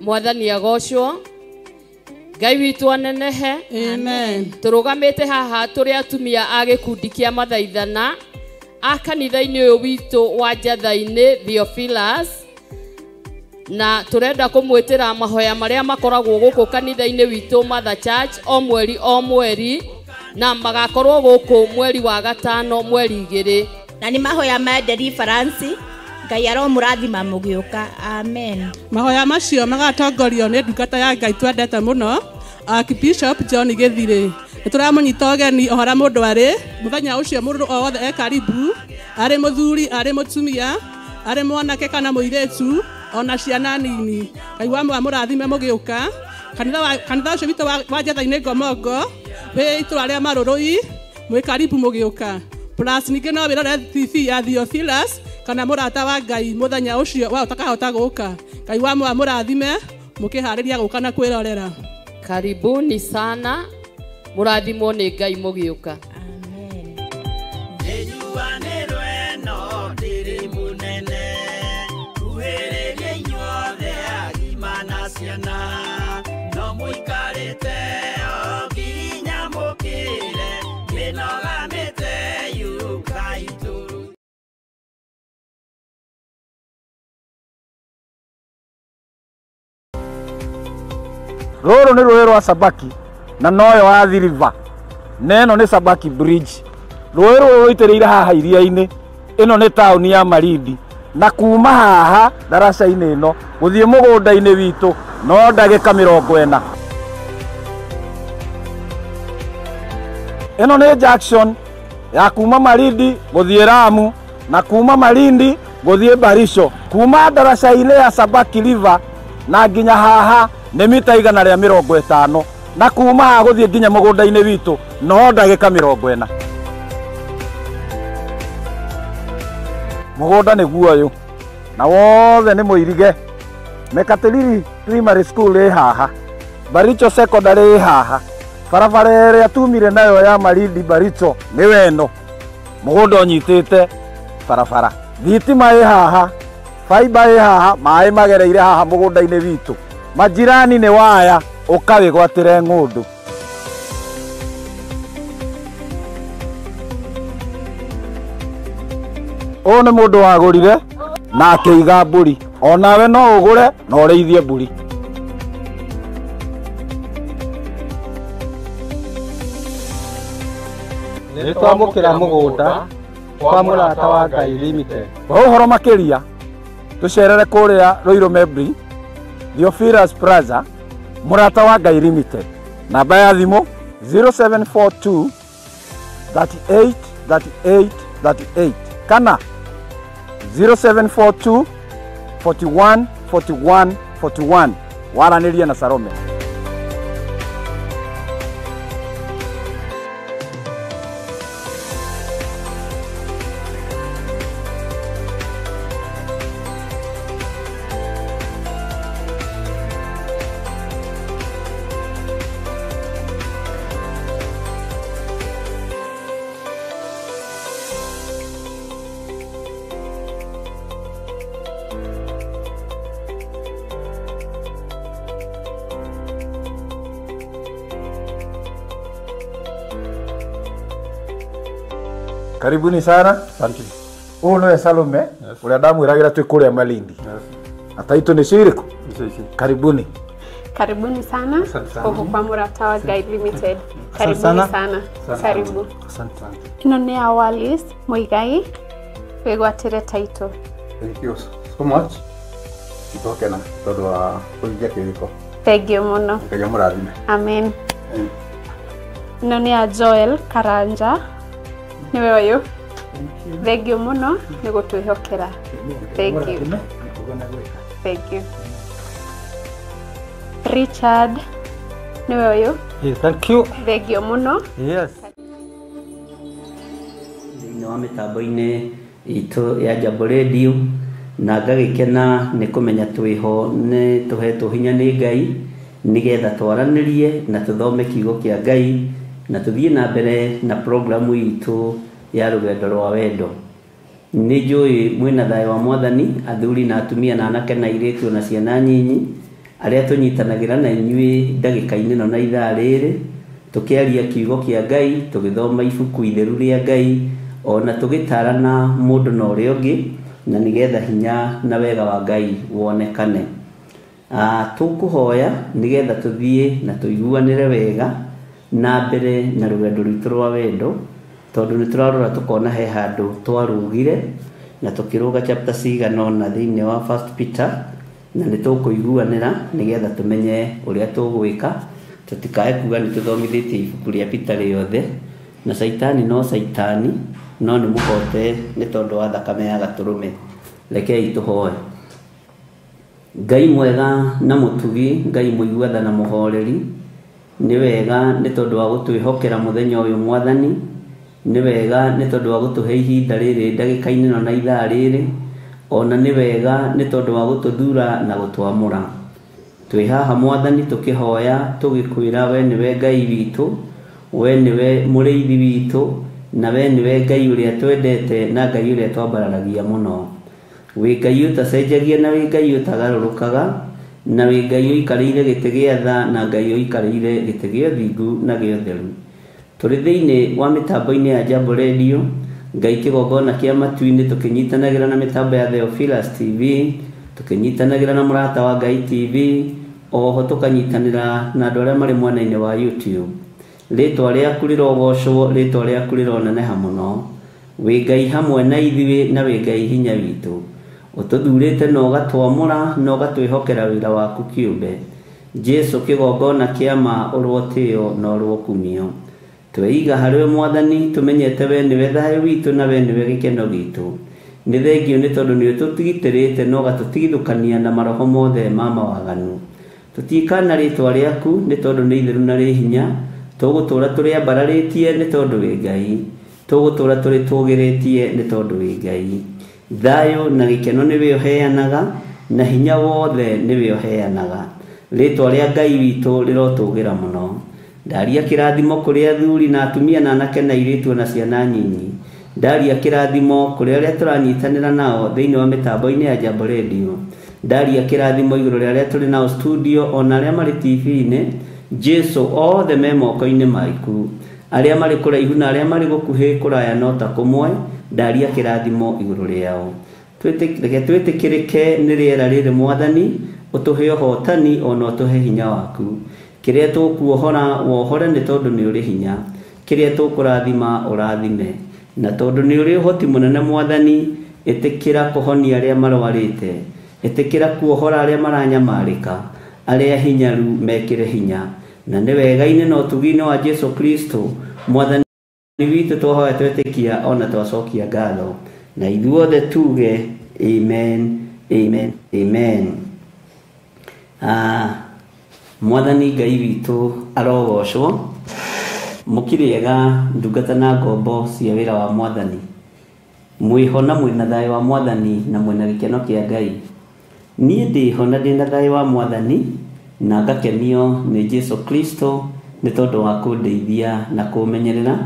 Mwathani agocwo. Ngai witũ anenehe. Amen. Turugamite haha turi atumia a gikundi kia mathaithana a kanitha-ini uyu witũ wa Njatha-ini Theophilus, na turenda kumwitira mahoya maria makoragwo guku kanitha-ini witũ Mother Church o mweri na magakorwo guku mweri wa gatano mweri 2 na ni mahoya ma deliverance. Ngai aromurathima mugiuka. Amen. Mahoya macio magatongorio ni ndungata ya Ngai twendete muno Archbishop John Githire. Nituramunyita ogeni ohora mundu ari muthenya ucio mundu o wothe e karibu, ari muthuri ari mutumia ari mwanake kana muiretu ona ciana nini. Ngai wa murathime mugiuka. Kanitha ucio witu wa Njatha-ini Ngomongo we itura ria marurui mwi karibu mugiuka. Plus ninge no wirore TV ya Theophilus kana murata wa Ngai muthenya ucio wa utakahota guka. Ngai wa murathime mukihariria guka na kwirorera. Karibuni sana, murathimwo ni Ngai mugiuka. Amen. Ejuanirwe no ndiri munene kuhereria inyuothe agima na ciana no muikarite o nginya mukire minogamite yuka ituru. Roro ni rũĩ rwa Sabaki na noyo wa River. Neno ni Sabaki Bridge. Rũĩ rũrũ rũitĩrĩire haha iria-inĩ. Ĩno nĩ taũni ya Malindi. Na kuma haha daraca-inĩ ĩno gũthiĩ mũgũnda-inĩ witũ no ndagĩka 40. Ĩno nĩ junction ya kuma Malindi gũthiĩ Lamu na kuma Malindi gũthiĩ Barisho. Kuma daraca-inĩ ya Sabaki River na nginya haha nĩ mita 150 na kuma haha gũthiĩ nginya mũgũnda-inĩ witũ no ndagĩka 40. Mũgũnda nĩ guoyũ na wothe nĩ mũirige. Mekatilili Primary School ĩ haha, Baricho Secondary ĩ haha, barabara ĩrĩa tumire nayo ya Malindi Baricho nĩ weno. Mũgũnda ũnyitĩte barabara. Thitima ĩ haha, fiber ĩ haha, maĩ magereire haha mũgũnda-inĩ witũ. Majirani nĩ waya ũkawĩgwatĩre ng'ũndũ. Ũyũ nĩ mũndũ wagũrire na akĩiga mbũri. Onawe no ũgũre na ũrĩithie mbũri. Nĩ twamũkĩra mũgũnda kwa mũrata wa Ngai Limited. Ũhoro makĩria tũcerere kũrĩa Ruiru Mebri Theophilus Plaza, mũrata wa Ngai Limited. Namba ya thimũ 0742 38 38 38 kana 0742 41 41 41. Waranĩria na Salome. Karibuni sana. Asante. Huyu ni Salome. Ule damu iragira tu kule Malindi. Ataitwa ni Shiriko. Karibuni. Karibuni sana. Huko kwa murata wa Ngai Limited. Karibuni sana. Karibu. Asante. Ino ni Awalis Muigai wegwatire title. Thank you so much. Itoke na todo wa kuingia kiriko. Thank you muno. Ngai amurathime. Amen. Ino ni Joel Karanja. Niwe wayo. Thank you muno ni gutwihokera. Thank you. Thank you. Richard niwe wayo. Yes, thank you. Thank you muno. Yes. Thĩinĩ wa mĩtambo-inĩ itũ ya Jambo Radio na ngagĩkena nĩ kũmenya twĩho nĩ tũhetwo hinya nĩ Ngai nĩgetha twaranĩrie na tũthome kiugo kĩa Ngai na tũthiĩ na mbere na programu itũ ya rũgendo rwa wendo. Nĩ njũĩ mwĩna thayũ wa Mwathani, athuri na atumia na anake na airĩtu na ciana nyinyi, aria tunyitanagira na inyui ndagika-ini no na ithaa riri tukiaria kiugo kia Ngai tugithoma ibuku itheru ria Ngai ona tugitarana mundu na uria ungi na nigetha hinya na wega wa Ngai wonekane. Tukuhoya nigetha tuthie na tuiguanire wega na mbere na rugendo rwitu rwa wendo tondu ni turarora tukona he handu twarugire na tukiruga chapter cigana na thiini wa 1 Peter na ni tukuiguanira nigetha tumenye uria tugwika tutikae kuga ni tuthomithitie ibuku ria Peter riothe na saitani no saitani no ni mukote ni tondu wa thakame ya gaturume. Rekei tuhoe. Ngai mwega na mutugi, Ngai muiguatha na muhoreri, ni wega ni tondu wa gutwihokera muthenya uyu mwathani, ni wega ni tondu wa gutuhe ihinda riri ndagika-ini no na ithaa riri, ona ni wega ni tondu wa gututhura na gutwamura. Twi haha mwathani tukihoya tugikwira we niwe Ngai witu, we niwe muriithi witu, na we niwe Ngai uria twendete na Ngai uria twambararagia muno. Wi Ngai utacenjagia na wi Ngai utagarurukaga, na wi Ngai uikarĩire gĩtĩ gĩa tha na Ngai uikarĩire gĩtĩ gĩa ũthingu na gĩa ũtheru. Tũrĩ thĩinĩ wa mĩtambo-inĩ ya Jambo Radio, Ngai kĩgongona kĩa matu-inĩ tũkĩnyitanagĩra na mĩtambo ya Theophilus TV, tũkĩnyitanagĩra na Mũrata wa Ngai TV, oho tũkanyitanĩra na andũ arĩa marĩ mwena-inĩ wa YouTube. Rĩtwa rĩaku rĩrogocwo, rĩtwa rĩaku rĩroneneha mũno. Wĩ Ngai hamwe na ithuĩ na wĩ Ngai hinya witũ. Ũtũthurĩte na ũgatwamũra na ũgatwĩhokera wĩra waku kĩũmbe. Jesu kĩgongona kĩa ma ũrwo tĩo na ũrwo kumio. Tweiga harĩwe mwathani tũmenyete we nĩwe thayũ witũ na we nĩwe gĩkeno gitũ. Nĩ thengio nĩ tondũ nĩ ũtũtigitĩrĩte na ũgatũtigithũkania na maroho mothe ma mawaganu. Tũtikana rĩtwa rĩaku nĩ tondũ nĩ itheru na rĩ hinya. Tũgũtũũra tũrĩ ambararĩtie nĩ tondũ wĩ Ngai. Tũgũtũũra tũrĩ tũgĩrĩtie nĩ tondũ wĩ Ngai. Thayũ na gĩkeno nĩwe ũheanaga na hinya wothe nĩwe ũheanaga. Rĩtwa rĩa Ngai witũ rĩrotũgĩra mũno. Ndaria kĩrathimo kũrĩ athuri na atumia na anake na airĩtu na ciana nyinyi. Ndaria kĩrathimo kũrĩ arĩa tũranyitanĩra nao thĩinĩ wa mĩtambo-inĩ ya Jambo Radio. Ndaria kĩrathimo igũrũ rĩa arĩa tũrĩ nao studio ona arĩa marĩ TV-inĩ. Jesu othe me moko-inĩ maku. Arĩa marĩ kũraihu na arĩa marĩ gũkuhĩ kũraya no ta kũmwe. Ndaria kĩrathimo igũrũ rĩao. Reke twĩtĩkĩrĩke nĩ rĩera rĩrĩ mwathani, ũtũhe ũhotani ona ũtũhe hinya waku. Kĩrĩa tũkuohora wohore nĩ tondũ nĩ ũrĩ hinya. Kĩrĩa tũkũrathima ũrathime. Na tondũ nĩ ũrĩ ũhoti mũnene mwathani, ĩtĩkĩra kũhonia arĩa marwarĩte. Ĩtĩkĩra kuohora arĩa maranyamarĩka. Arĩa hinyaru mekĩre hinya. Na nĩ wega-inĩ na ũtugi-inĩ wa Jesu Kristo mwathani witũ twahoya twetĩkia ona twacokia ngatho. Na ithuothe tuge amen, amen, amen. Mwathani Ngai witũ arogocwo. Mũkĩrĩega ndungata na ngombo cia wĩra wa mwathani. Mwĩho na mwĩna thayũ wa mwathani na mwĩna gĩkeno kĩa Ngai. Niĩ ndĩho na ndĩna thayũ wa mwathani na ngakenio nĩ Jesu Kristo nĩ tondũ wa kũndeithia na kũmenyerera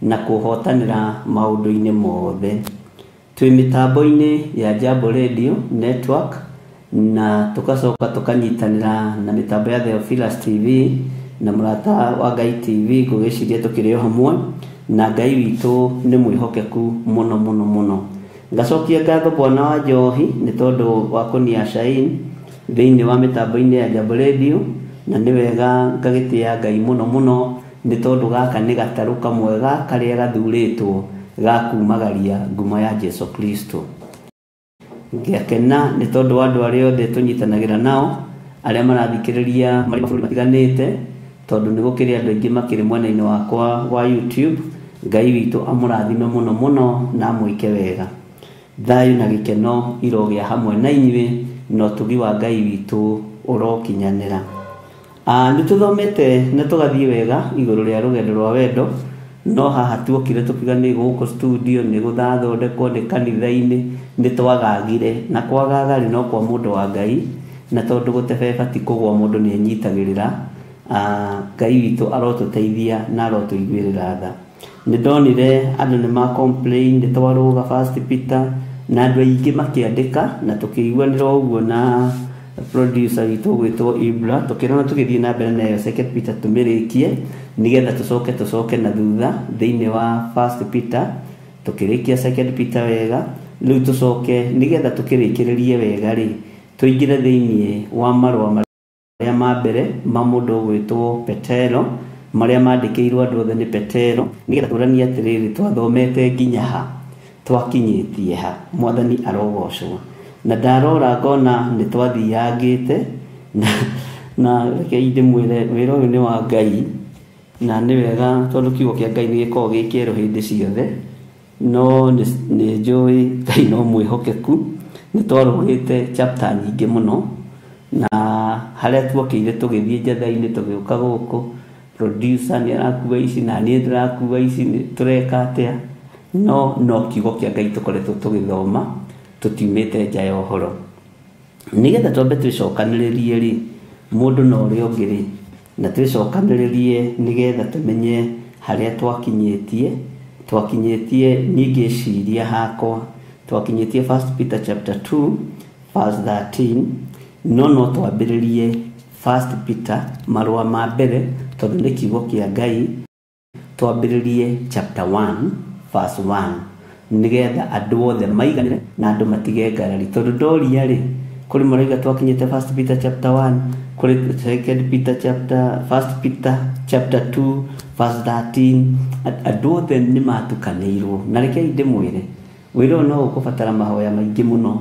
na kũhotanĩra maũndũ-inĩ mothe. Twĩ mĩtambo-inĩ ya Jambo Radio Network na tukacoka tukanyitanĩra na mĩtambo ya Theophilus TV na Mũrata wa Ngai TV ngũgĩciria tũkĩrĩ o hamwe na Ngai witũ nĩ mwĩhokeku mũno mũno mũno. Ngacokia ngatho Bwana wa Njohi nĩ tondũ wa kũniacain thĩinĩ wa mĩtambo-inĩ ya Jambo Radio na nĩ wega ngagĩtĩa Ngai mũno mũno nĩ tondũ gaka nĩ gatarũ kamwega karĩa gathurĩtwo ga kumagaria ngumo ya Jesu Kristo. Ngĩakena nĩ tondũ wa andũ arĩa othe tũnyitanagĩra nao arĩa marathikĩrĩria marĩ mabũrũri matiganĩte tondũ nĩ gũkĩrĩ andũ aingĩ makĩrĩ mwena-inĩ wakwa wa YouTube. Ngai witũ amũrathime mũno mũno na amwĩke wega. Thayũ na gĩkeno irogĩa hamwe na inyuĩ na ũtugi wa Ngai witũ ũrokinyanĩra. Nĩ tũthomete na tũgathiĩ wega igũrũ rĩa rũgendo rwa wendo, no haha tuokire tũkiganĩ gũkũ studio nĩ gũthathondekwo nĩ kanitha-inĩ nĩ twagagire na kwagaga no kwa mũndũ wa Ngai na tondũ gũtebebati kũgwa mũndũ nĩ anyitagĩrĩra. Ngai witũ arotũteithia na arotũiguĩrĩra tha. Nĩ ndonire andũ nĩ ma complain nĩ twarũga 1 Peter na andũ aingĩ makĩandĩka na tũkĩiguanĩra ũguo na producer witũ gwĩtwo Ibra tũkĩrona tũgĩthiĩ na mbere nayo second Peter tũmĩrĩkie nigetha tũcoke na thutha thĩinĩ wa first Peter tũkĩrĩkia second Peter wega rĩu tũcoke nigetha tũkĩrĩkĩrĩrie wega rĩ tũingĩre thĩinĩ wa marũa marĩa ma mbere ma mũndũ gwĩtwo Petero marĩa mandĩkĩirwo andũ othe nĩ Petero nigetha tũranie atĩrĩrĩ twathomete nginya ha twakinyĩtie ha mwathani arogocwo na ndarora ngona nĩ twathiangĩte na reke ndĩmwĩre wĩra ũyũ nĩ wa Ngai na nĩ wega tondũ kiugo kĩa Ngai nĩ gĩkoragwo gĩ kĩerũ hĩndĩ ciothe no nĩ njũĩ Ngai no mwĩhokeku nĩ twarũgĩte chapter nyingĩ mũno na harĩa tuokĩire tũgĩthiĩ njatha-inĩ tũgĩũka gũkũ producer nĩ arakua ici na niĩ ndĩrakua ici tũreka atĩa no kiugo kĩa Ngai tũkoretwo tũgĩthoma tũtiumĩte nja ya ũhoro nigetha twambe twĩcokanĩrĩrie rĩ mũndũ na ũrĩa ũngĩ rĩ na twĩcokanĩrĩrie nigetha tũmenye harĩa twakinyĩtie ningĩciria hakwa twakinyĩtie 1 Peter chapter 2 verse 13 no twambĩrĩrie 1 Peter marũa ma mbere tondũ nĩ kiugo kĩa Ngai twambĩrĩrie chapter 1 verse 1 nigetha andũ othe maiganĩre na andũ matige ngarari tondũ ndoria rĩ kũrĩ maraiga twakinyĩte 1 Peter chapter 1 kũrĩ 2 Peter chapter 1 Peter chapter 2 verse 13 andũ othe nĩ matukanĩirwo na reke ndĩmwĩre wĩra ũyũ no ũkũbatara mahoya maingĩ mũno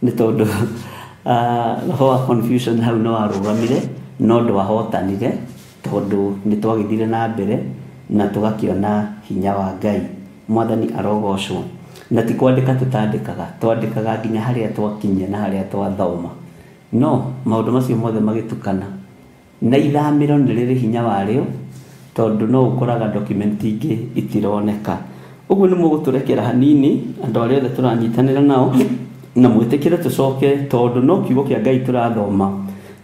nĩ tondũ roho wa confusion hau no warũgamire no ndwahotanire tondũ nĩ twagĩthire na mbere na tũgakĩona hinya wa Ngai mwathani arogocwo na ti kwandĩka tũtandĩkaga twandĩkaga nginya harĩa twakinya na harĩa twathoma no maũndũ macio mothe magĩtukana na ithamĩro nĩ rĩrĩ hinya warĩo tondũ no ũkoraga document ingĩ itironeka ũguo nĩ mũgũtũrekera hanini andũ arĩa othe tũranyitanĩra nao na mwĩtĩkĩre tũcoke tondũ no kiugo kĩa Ngai tũrathoma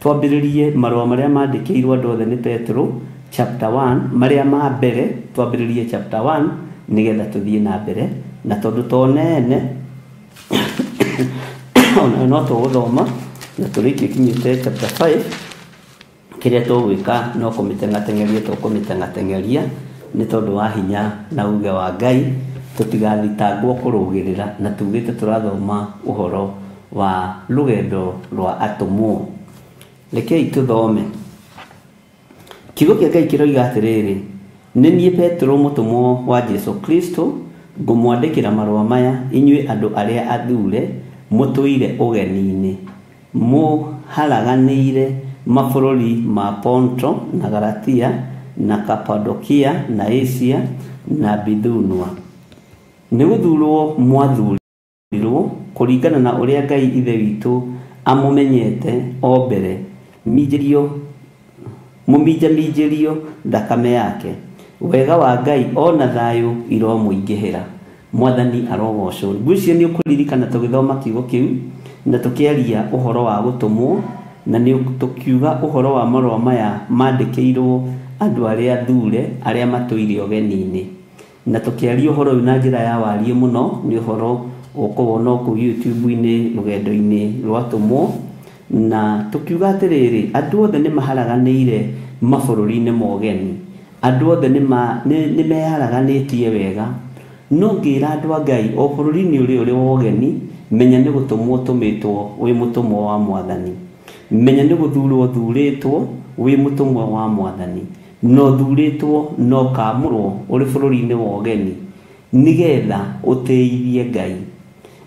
twambĩrĩrie marũa marĩa mandĩkĩirwo andũ othe nĩ Petro chapter 1 marĩa ma mbere twambĩrĩrie chapter 1 nigetha tũthiĩ na mbere na tondũ tonene no tũgũthoma na tũrĩkie kinyĩte chapter 5 kĩrĩa tũgwĩka no kũmĩteng'ateng'eria nĩ tondũ wa hinya na uge wa Ngai tũtigathitangwo kũrũgĩrĩra na tugĩte tũrathoma ũhoro wa rũgendo rwa atũmwo rekei tũthome kiugo kĩa Ngai kĩroiga atĩrĩrĩ nĩ niĩ Petro mũtũmwo wa Jesu Kristo ngũmwandĩkĩra marũa maya inyuĩ andũ arĩa athure mũtũire ũgeni-inĩ mũharaganĩire mabũrũri ma Ponto na Galatia na Kapadokia na Asia na Bithunua nĩ gũthurwo mwathurirwo kũringana na ũrĩa Ngai ithe witũ amũmenyete o mbere mũminjaminjĩrio thakame yake wega wa Ngai ona thayũ iromũingĩhĩra mwathani arogocwo ngwĩciria nĩ ũkũririkana tũgĩthoma kiugo kĩu na tũkĩaria ũhoro wa gũtũmwo na nĩ tũkiuga ũhoro wa marũa maya mandĩkĩirwo andũ arĩa athure arĩa matũire ũgeni-inĩ na tũkĩaria ũhoro ũyũ na njĩra ya wariĩ mũno nĩ ũhoro ũkũwona kũu YouTube-inĩ rũgendo-inĩ rwatũmwo na tũkiuga atĩrĩrĩ andũ othe nĩ maharaganĩire mabũrũri-inĩ ma ũgeni andũ othe nĩ meharaganĩtie wega no ngĩra andũ a Ngai o bũrũri-inĩ ũrĩ wa ũgeni menya nĩ gũtũmwo tũmĩtwo wĩ mũtũmwo wa mwathani menya nĩ gũthurwo thurĩtwo wĩ mũtũmwo wa mwathani no thurĩtwo no kamũrwo ũrĩ bũrũri-inĩ wa ũgeni nigetha ũteithie Ngai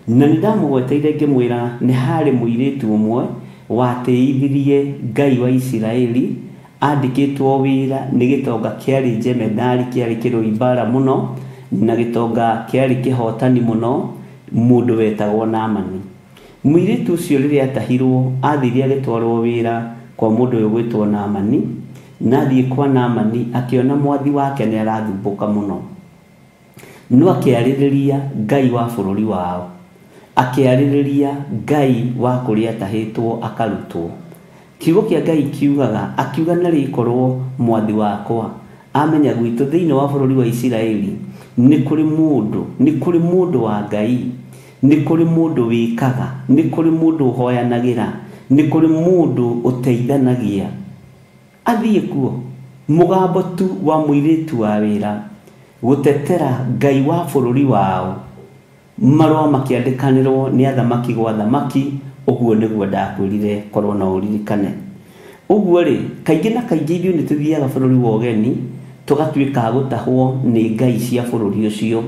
na nĩ ndamũgweteire ngĩmwĩra nĩ harĩ mũirĩtu ũmwe wateithirie Ngai wa Isiraeli andĩkĩtwo wĩra nĩ gĩtonga kĩarĩ jemedari kĩarĩ kĩrũi mbara mũno na gĩtonga kĩarĩ kĩhotani mũno mũndũ wetagwo Naamani mũirĩtu ũcio rĩrĩa atahirwo athiire agĩtwarwo wĩra kwa mũndũ ũyũ gwĩtwo Naamani na athiĩ kwa Naamani akĩona mwathi wake nĩ arathumbũka mũno no akĩarĩrĩria Ngai wa bũrũri wao akĩarĩrĩria Ngai wa kũrĩa atahĩtwo akarutwo kiugo kĩa Ngai kiugaga akiuga na rĩkorwo mwathi wakwa amenya gwitũ thĩinĩ wa bũrũri wa Isiraeli nĩ kũrĩ mũndũ wa Ngai nĩ kũrĩ mũndũ wĩkaga nĩ kũrĩ mũndũ ũhoyanagĩra nĩ kũrĩ mũndũ ũteithanagia athiĩ kuo mũgambo tu wa mũirĩtu wa wĩra gũtetera Ngai wa bũrũri wao, marũa makĩandĩkanĩrwo nĩ athamaki gwa thamaki. Ũguo nĩguo ndakwĩrire korwo no ũririkane. Ũguo rĩ, kaingĩ na kaingĩ ithuĩ nĩ tũthiaga bũrũri wa ũgeni tũgatuĩka gũtahwo nĩ ngai cia bũrũri ũcio.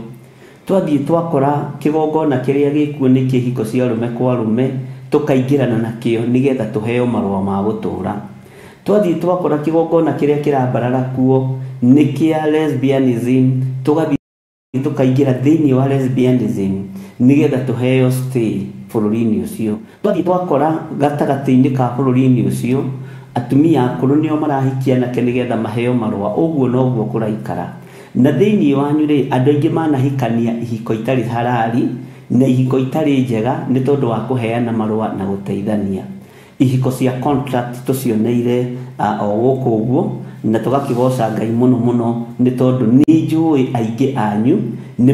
Twathiĩ twakora kĩgongona kĩrĩa gĩkuo nĩ kĩhiko cia arũme kwa arũme, tũkaingĩrana nakĩo nĩgetha tũheo marũa ma gũtũũra. Twathiĩ twakora kĩgongona kĩrĩa kĩrambarara kuo nĩ kĩa lesbianism, tũgathiĩ tũkaingĩra thĩinĩ wa lesbianism nĩgetha tũheo stay bũrũri-inĩ ũcio. Twathiĩ twakora gatagatĩ-inĩ ka bũrũri-inĩ ũcio atumia akũrũ nĩo marahikia anake nĩgetha maheo marũa. Ũguo noguo kũraikara. Na thĩinĩ wanyu rĩ, andũ aingĩ manahikania ihiko itarĩ halali na ihiko itarĩ njega nĩ tondũ wa kũheana marũa na gũteithania. Ihiko cia contract tũcioneire o gũkũ ũguo, na tũgakĩgoca Ngai mũno mũno nĩ tondũ nĩ njũĩ aingĩ anyu nĩ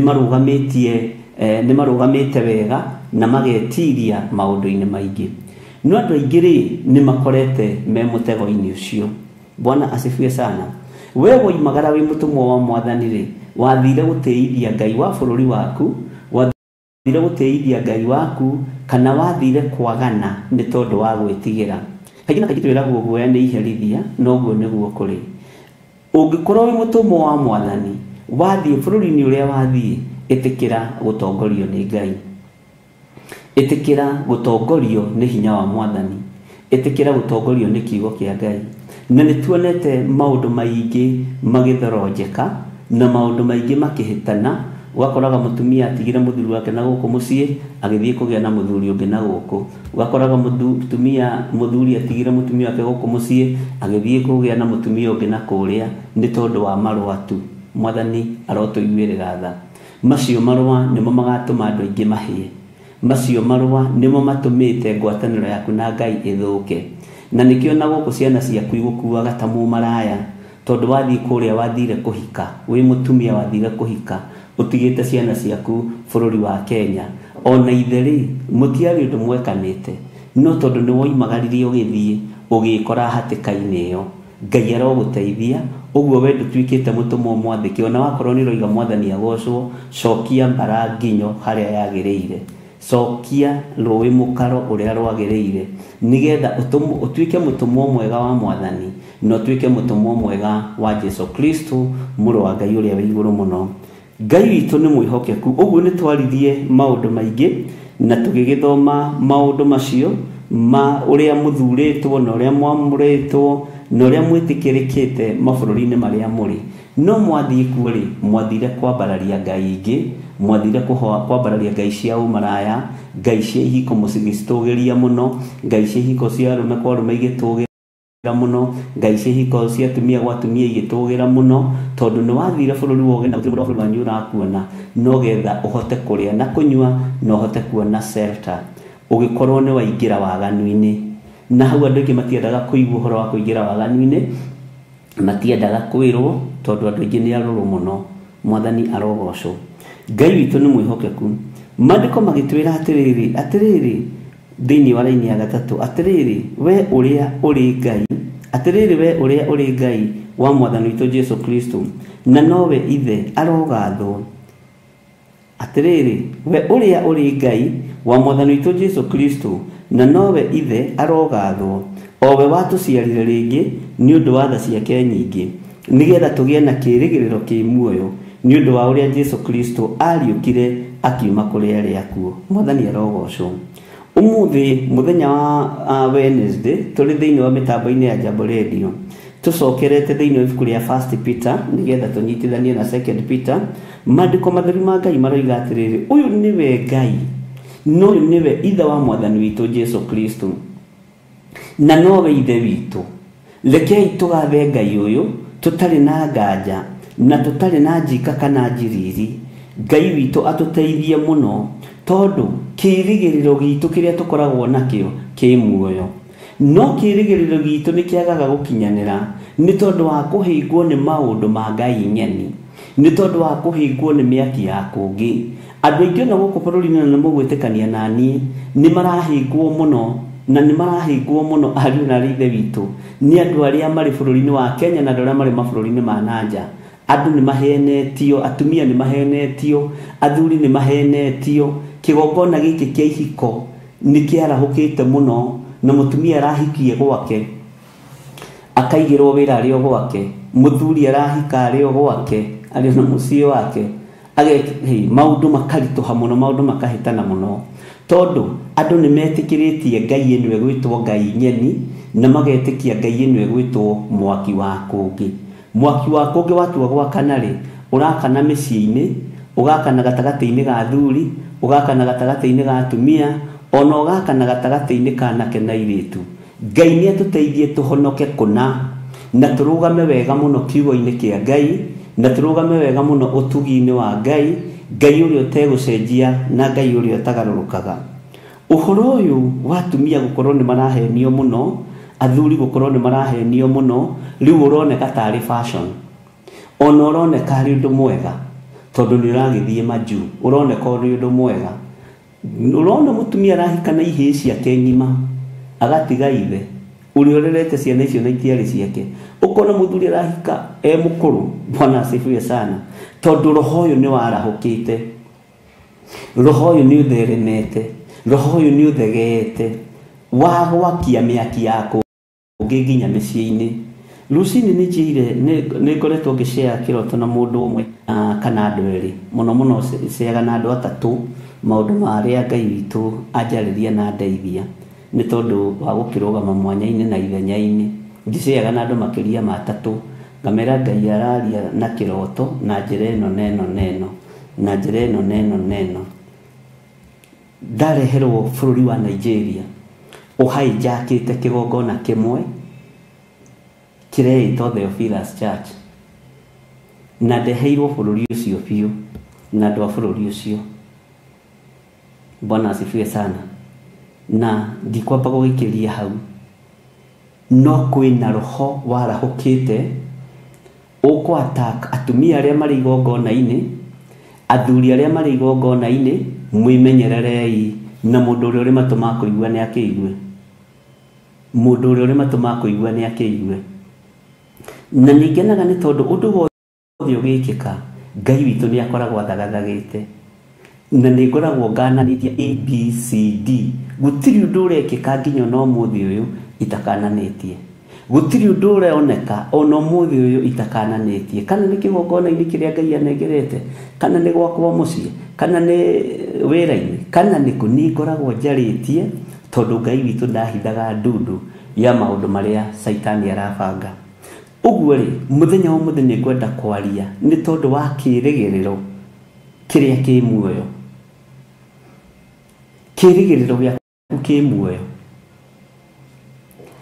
marũgamĩte wega na magetiria maũndũ-inĩ maingĩ. No andũ aingĩ rĩ nĩ makorete me mũtego-inĩ ũcio. Bwana asifiwe sana. We woimagara wĩ mũtũmwo wa Mwathani rĩ, wathire gũtĩithia Ngai wa bũrũri waku, wathire gũtĩithia Ngai waku, kana wathire kwagana nĩ tondũ wa gwĩtigĩra. Kaingĩ na kaingĩ twĩragwo guoya nĩ iherithia, noguo nĩguo kũrĩ. Ũngĩkorwo wĩ mũtũmwo wa Mwathani, wathiĩ bũrũri-inĩ ũrĩa wathiĩ, ĩtĩkĩra gũtongorio nĩ Ngai, ĩtĩkĩra gũtongorio nĩ hinya wa Mwathani, ĩtĩkĩra gũtongorio nĩ kiugo kĩa Ngai. Na nĩ tuonete maũndũ maingĩ magĩthoronjeka na maũndũ maingĩ makĩhĩtana. Ugakoraga mũtumia atigire mũthuri wake na gũkũ mũciĩ agĩthiĩ kũgĩa na mũthuri ũngĩ na gũkũ. Ugakoraga mũthuri atigire mũtumia wake gũkũ mũciĩ agĩthiĩ kũgĩa na mũtumia ũngĩ na kũrĩa, nĩ tondũ wa marũa tu. Mwathani arotũiguĩrĩra tha. Macio marũa nĩmo magatũma andũ aingĩ mahĩe. Macio marũa nĩmo matũmĩte ngwatanĩro yaku na Ngai ĩthũke. Na nĩkĩo na gũkũ ciana ciaku igũkuaga ta mũmaraya, tondũ wathiĩ kũrĩa wathire kũhika, wĩ mũtumia wathire kũhika, ũtigĩte ciana ciaku bũrũri wa Kenya. Ona ithe rĩ, mũtiarĩ ũndũ mwekanĩte, no tondũ nĩ woimagaririe ũgĩthiĩ ũgĩkora hatĩka-inĩ ĩyo. Ngai arogũteithia. Ũguo we ndũtuĩkĩte mũtũmwo mwathĩki. Ona wakorwo nĩ ũroiga Mwathani agocwo, cokia mbara nginyo harĩa yagĩrĩire, cokia rũĩ mũkaro ũrĩa rwagĩrĩire, nĩgetha ũtuĩke mũtũmwo mwega wa Mwathani na ũtuĩke mũtũmwo mwega wa Jesu Kristo, mũrũ wa Ngai ũrĩa wĩ igũrũ mũno. Ngai witũ nĩ mwĩhokeku. Ũguo nĩ twaririe maũndũ maingĩ na tũgĩgĩthoma maũndũ macio ma ũrĩa mũthurĩtwo na ũrĩa mwamũrĩtwo na ũrĩa mwĩtĩkĩrĩkĩte mabũrũri-inĩ marĩa mũrĩ. No mwathiĩ kuo rĩ, mwathire kwambararia ngai ingĩ, mwathire kwambararia ngai cia ũmaraya, ngai cia ihiko mũcigĩcitũgĩria mũno, ngai cia ihiko cia arũme kwa arũme igĩtũgĩra mũno, ngai cia ihiko cia atumia gwa atumia igĩtũgĩra mũno, tondũ nĩ wathire bũrũri wa ũgeni na gũtirĩ mũndũ wa bũrũri wanyu ũrakuona, no getha ũhote kũrĩa na kũnyua na ũhote kuona shelter. Ũgĩkorwo nĩ waingĩra waganu-inĩ, na hau andũ aingĩ matiendaga kũigua ũhoro wa kũingĩra waganu-inĩ, matiendaga kwĩrwo, tondũ andũ aingĩ nĩ arũrũ mũno. Mwathani arogocwo. Ngai witũ nĩ mwĩhokeku. Maandĩko magĩtwĩra atĩrĩrĩ thĩinĩ wa raini ya gatatũ, atĩrĩrĩ we ũrĩa ũrĩ Ngai, atĩrĩrĩ we ũrĩa ũrĩ Ngai wa Mwathani witũ Jesu Kristo, na nowe ithe arogathwo. Atĩrĩrĩ we ũrĩa ũrĩ Ngai wa Mwathani witũ Jesu Kristo, na nowe ithe arogathwo, o we watũciarire rĩngĩ nĩ ũndũ wa tha ciake nyingĩ, nĩgetha tũgĩe na kĩĩrĩgĩrĩro kĩ muoyo nĩ ũndũ wa ũrĩa Jesu Kristo ariũkire akiuma kũrĩ arĩa akuũ. Mwathani arogocwo. Ũmũthĩ mũthenya wa Wednesday tũrĩ thĩinĩ wa mĩtambo-inĩ ya Jambo Radio, tũcokerete thĩinĩ wa ibuku rĩa First Peter nĩgetha tũnyitithanie na Second Peter. Maandĩko matheru ma Ngai maroiga atĩrĩrĩ, ũyũ nĩwe Ngai, no ũyũ nĩwe ithe wa Mwathani witũ Jesu Kristo, na nowe ithe witũ. Rekei tũgathe Ngai ũyũ tũtarĩ na nganja na tũtarĩ na njika kana njiriri. Ngai witũ atũteithie mũno, tondũ kĩĩrĩgĩrĩro gitũ kĩrĩa tũkoragwo nakĩo kĩ muoyo, no kĩĩrĩgĩrĩro gitũ nĩ kĩagaga gũkinyanĩra nĩ tondũ wa kũhĩngwo nĩ maũndũ ma Ngai nyeni, nĩ tondũ wa kũhĩngwo nĩ mĩaki ya kũngĩ. Andũ aingĩ ona gũkũ bũrũri-inĩ na mũgwĩtĩkania na niĩ nĩ marahĩngwo mũno na nĩ marahingwo mũno ariũ na ithe witũ nĩ andũ arĩa marĩ bũrũri-inĩ wa Kenya na andũ arĩa marĩ mabũrũri-inĩ ma nanja. Andũ nĩ mahenetio, atumia nĩ mahenetio, athuri nĩ mahenetio. Kĩgongona gĩkĩ kĩa ihiko nĩ kĩarahũkĩte mũno, na mũtumia arahikie gwake akaigĩrwo wĩra arĩ o gwake, mũthuri arahika arĩ o gwake arĩ na mũciĩ wake, maũndũ makaritũha mũno, maũndũ makahĩtana mũno, tondũ andũ nĩ metĩkĩrĩtie Ngai ĩno ĩgwĩtwo Ngai nyeni, na magetĩkia Ngai ĩno ĩgwĩtwo mwaki wa kũngĩ. Mwaki wa kũngĩ watua gwakana rĩ, ũrakana mĩciĩ-inĩ, ũgakana gatagatĩ-inĩ ga athuri, ũgakana gatagatĩ-inĩ ga atumia, ona ũgakana gatagatĩ-inĩ ka anake na airĩtu. Ngai nĩ atũteithie tũhonoke kũna, na tũrũgame wega mũno kiugo-inĩ kĩa Ngai, na tũrũgame wega mũno ũtugi-inĩ wa Ngai, Ngai ũrĩa ũtegũcenjia na Ngai ũrĩa ũtagarũrũkaga. Ũhoro ũyũ wa atumia gũkorwo nĩ marahenio mũno, athuri gũkorwo nĩ marahenio mũno, rĩu ũroneka tarĩ fashion, ona ũroneka arĩ ũndũ mwega, tondũ nĩ ũragĩthiĩ majuu, ũroneka ũrĩ ũndũ mwega. Ũrona mũtumia arahika na ihĩĩ ciake ng'ima, agatiga ithe ũrĩa ũrerete ciana icio na itiarĩ ciake. Ũkona mũthuri arahika mũkũrũ, Bwana asifiwe sana, tondũ roho ũyũ nĩ warahũkĩte, roho ũyũ nĩ ũtheremete, roho ũyũ nĩ ũthegeete, wa gwakia mĩaki yako ũngĩ nginya mĩciĩ-inĩ. Rũcinĩ nĩ njĩire nĩ ngoretwo ngĩshare kĩroto na mũndũ ũmwe kana andũ erĩ, mũno mũno ceaga na andũ atatũ, maũndũ marĩa Ngai witũ anjarĩria na ndeithia, nĩ tondũ wa gũkĩrũgama mwanya-inĩ na ithenya-inĩ. Ngĩceaga na andũ makĩria ma atatũ, ngamera Ngai araria na kĩroto na njĩra ĩno na njĩra ĩno neno. Ndareherwo bũrũri wa Nigeria, ũhijackĩte kĩgongona kĩmwe kĩreĩtwo Theophilus Church, na ndeheirwo bũrũri ũcio biũ na andũ a bũrũri ũcio. Bwana asifiwe sana. Na ndikwamba gũgĩkĩria hau, no kwĩna roho warahũkĩte ũkũ-attack atumia arĩa marĩ igongona-inĩ, athuri arĩa marĩ igongona-inĩ. Mwĩmenyererei, na mũndũ ũrĩa ũrĩ matũ ma kũigua nĩ akĩigue, mũndũ ũrĩa ũrĩ matũ ma kũigua nĩ akĩigue. Na nĩngenaga nĩ tondũ ũndũ wothe ũgĩkĩka, Ngai witũ nĩ akoragwo athagathagĩte, na nĩ ngoragwo ngananĩtie ABCD. Gũtirĩ ũndũ ũrekĩka nginya no mũthĩ ũyũ itakananĩtie, gũtirĩ ũndũ ũroneka ona ũmũthĩ ũyũ itakananĩtie, kana nĩ kĩgongona-inĩ kĩrĩa Ngai anengerete, kana nĩ gwakwa mũciĩ, kana nĩ wĩra-inĩ, kana nĩ kũ, nĩ ngoragwo njarĩtie, tondũ Ngai witũ ndahithaga ndundu ya maũndũ marĩa Saitani arabanga. Ũguo rĩ, mũthenya wa mũthenya nĩ ngwenda kwaria nĩ tondũ wa kĩĩrĩgĩrĩro kĩrĩa kĩ muoyo, kĩĩrĩgĩrĩro gĩaku kĩ muoyo,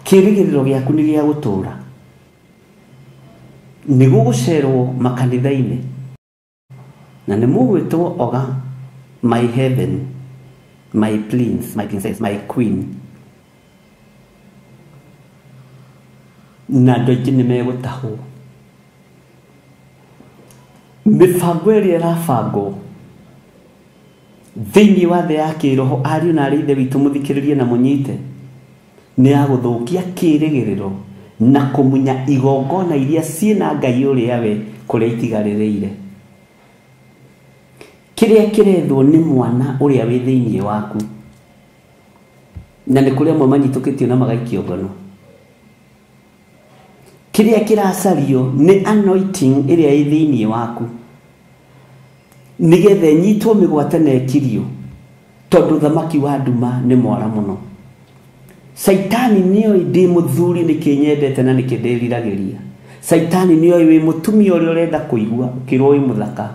kĩĩrĩgĩrĩro gĩaku nĩ gĩa gũtũũra, nĩ gũgũcerwo makanitha-inĩ, na nĩ mũgwĩtwo oga, my heaven, my prince, my princess, my queen. Na andũ aingĩ nĩ megũtahwo. Mĩbango ĩrĩa ĩrabangwo thĩinĩ wa thĩ ya kĩroho, ariũ na arĩ ithe witũ mũthikĩrĩrie na mũnyite, nĩ ya gũthũkia kĩĩrĩgĩrĩro na kũmunya igongona iria ciĩna Ngai ũrĩa we kũrĩa itigarĩrĩire. Kĩrĩa kĩrethwo nĩ mwana ũrĩa wĩ thĩinĩ waku, na nĩ kũrĩa amwe manyitũkĩtio na magaikio ngono. Kĩrĩa kĩracario nĩ anointing ĩrĩa ĩ thĩinĩ waku, nĩgetha nyitwo mĩgwate na ĩkirio, tondũ thamaki wa nduma nĩ mwara mũno. Saitani nĩoĩ ndĩ mũthuri nĩkĩ nyendete na nĩkĩ ndĩriragĩria. Saitani nĩoĩ wĩ mũtumia ũrĩa ũrenda kũigua ũkĩrwo wĩ mũthaka,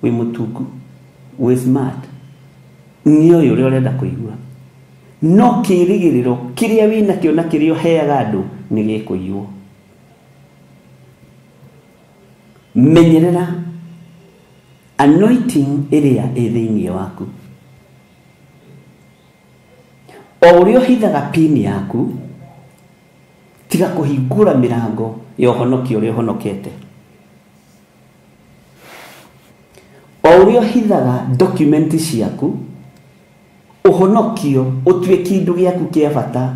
wĩ mũtungu, wĩ smart, nĩoĩ ũrĩa ũrenda kũigua. No kĩĩrĩgĩrĩro kĩrĩa wĩnakĩo na kĩrĩa ũheaga andũ nĩ gĩkũiywo. Menyerera anointing ĩrĩa ĩ thĩinĩ waku. O ũrĩa ũhithaga pini yaku, tiga kũhingũra mĩrango ya ũhonokio ũrĩa ũhonokete. O ũrĩa ũhithaga document ciaku, uhonokio utwe kindu giaku kia bata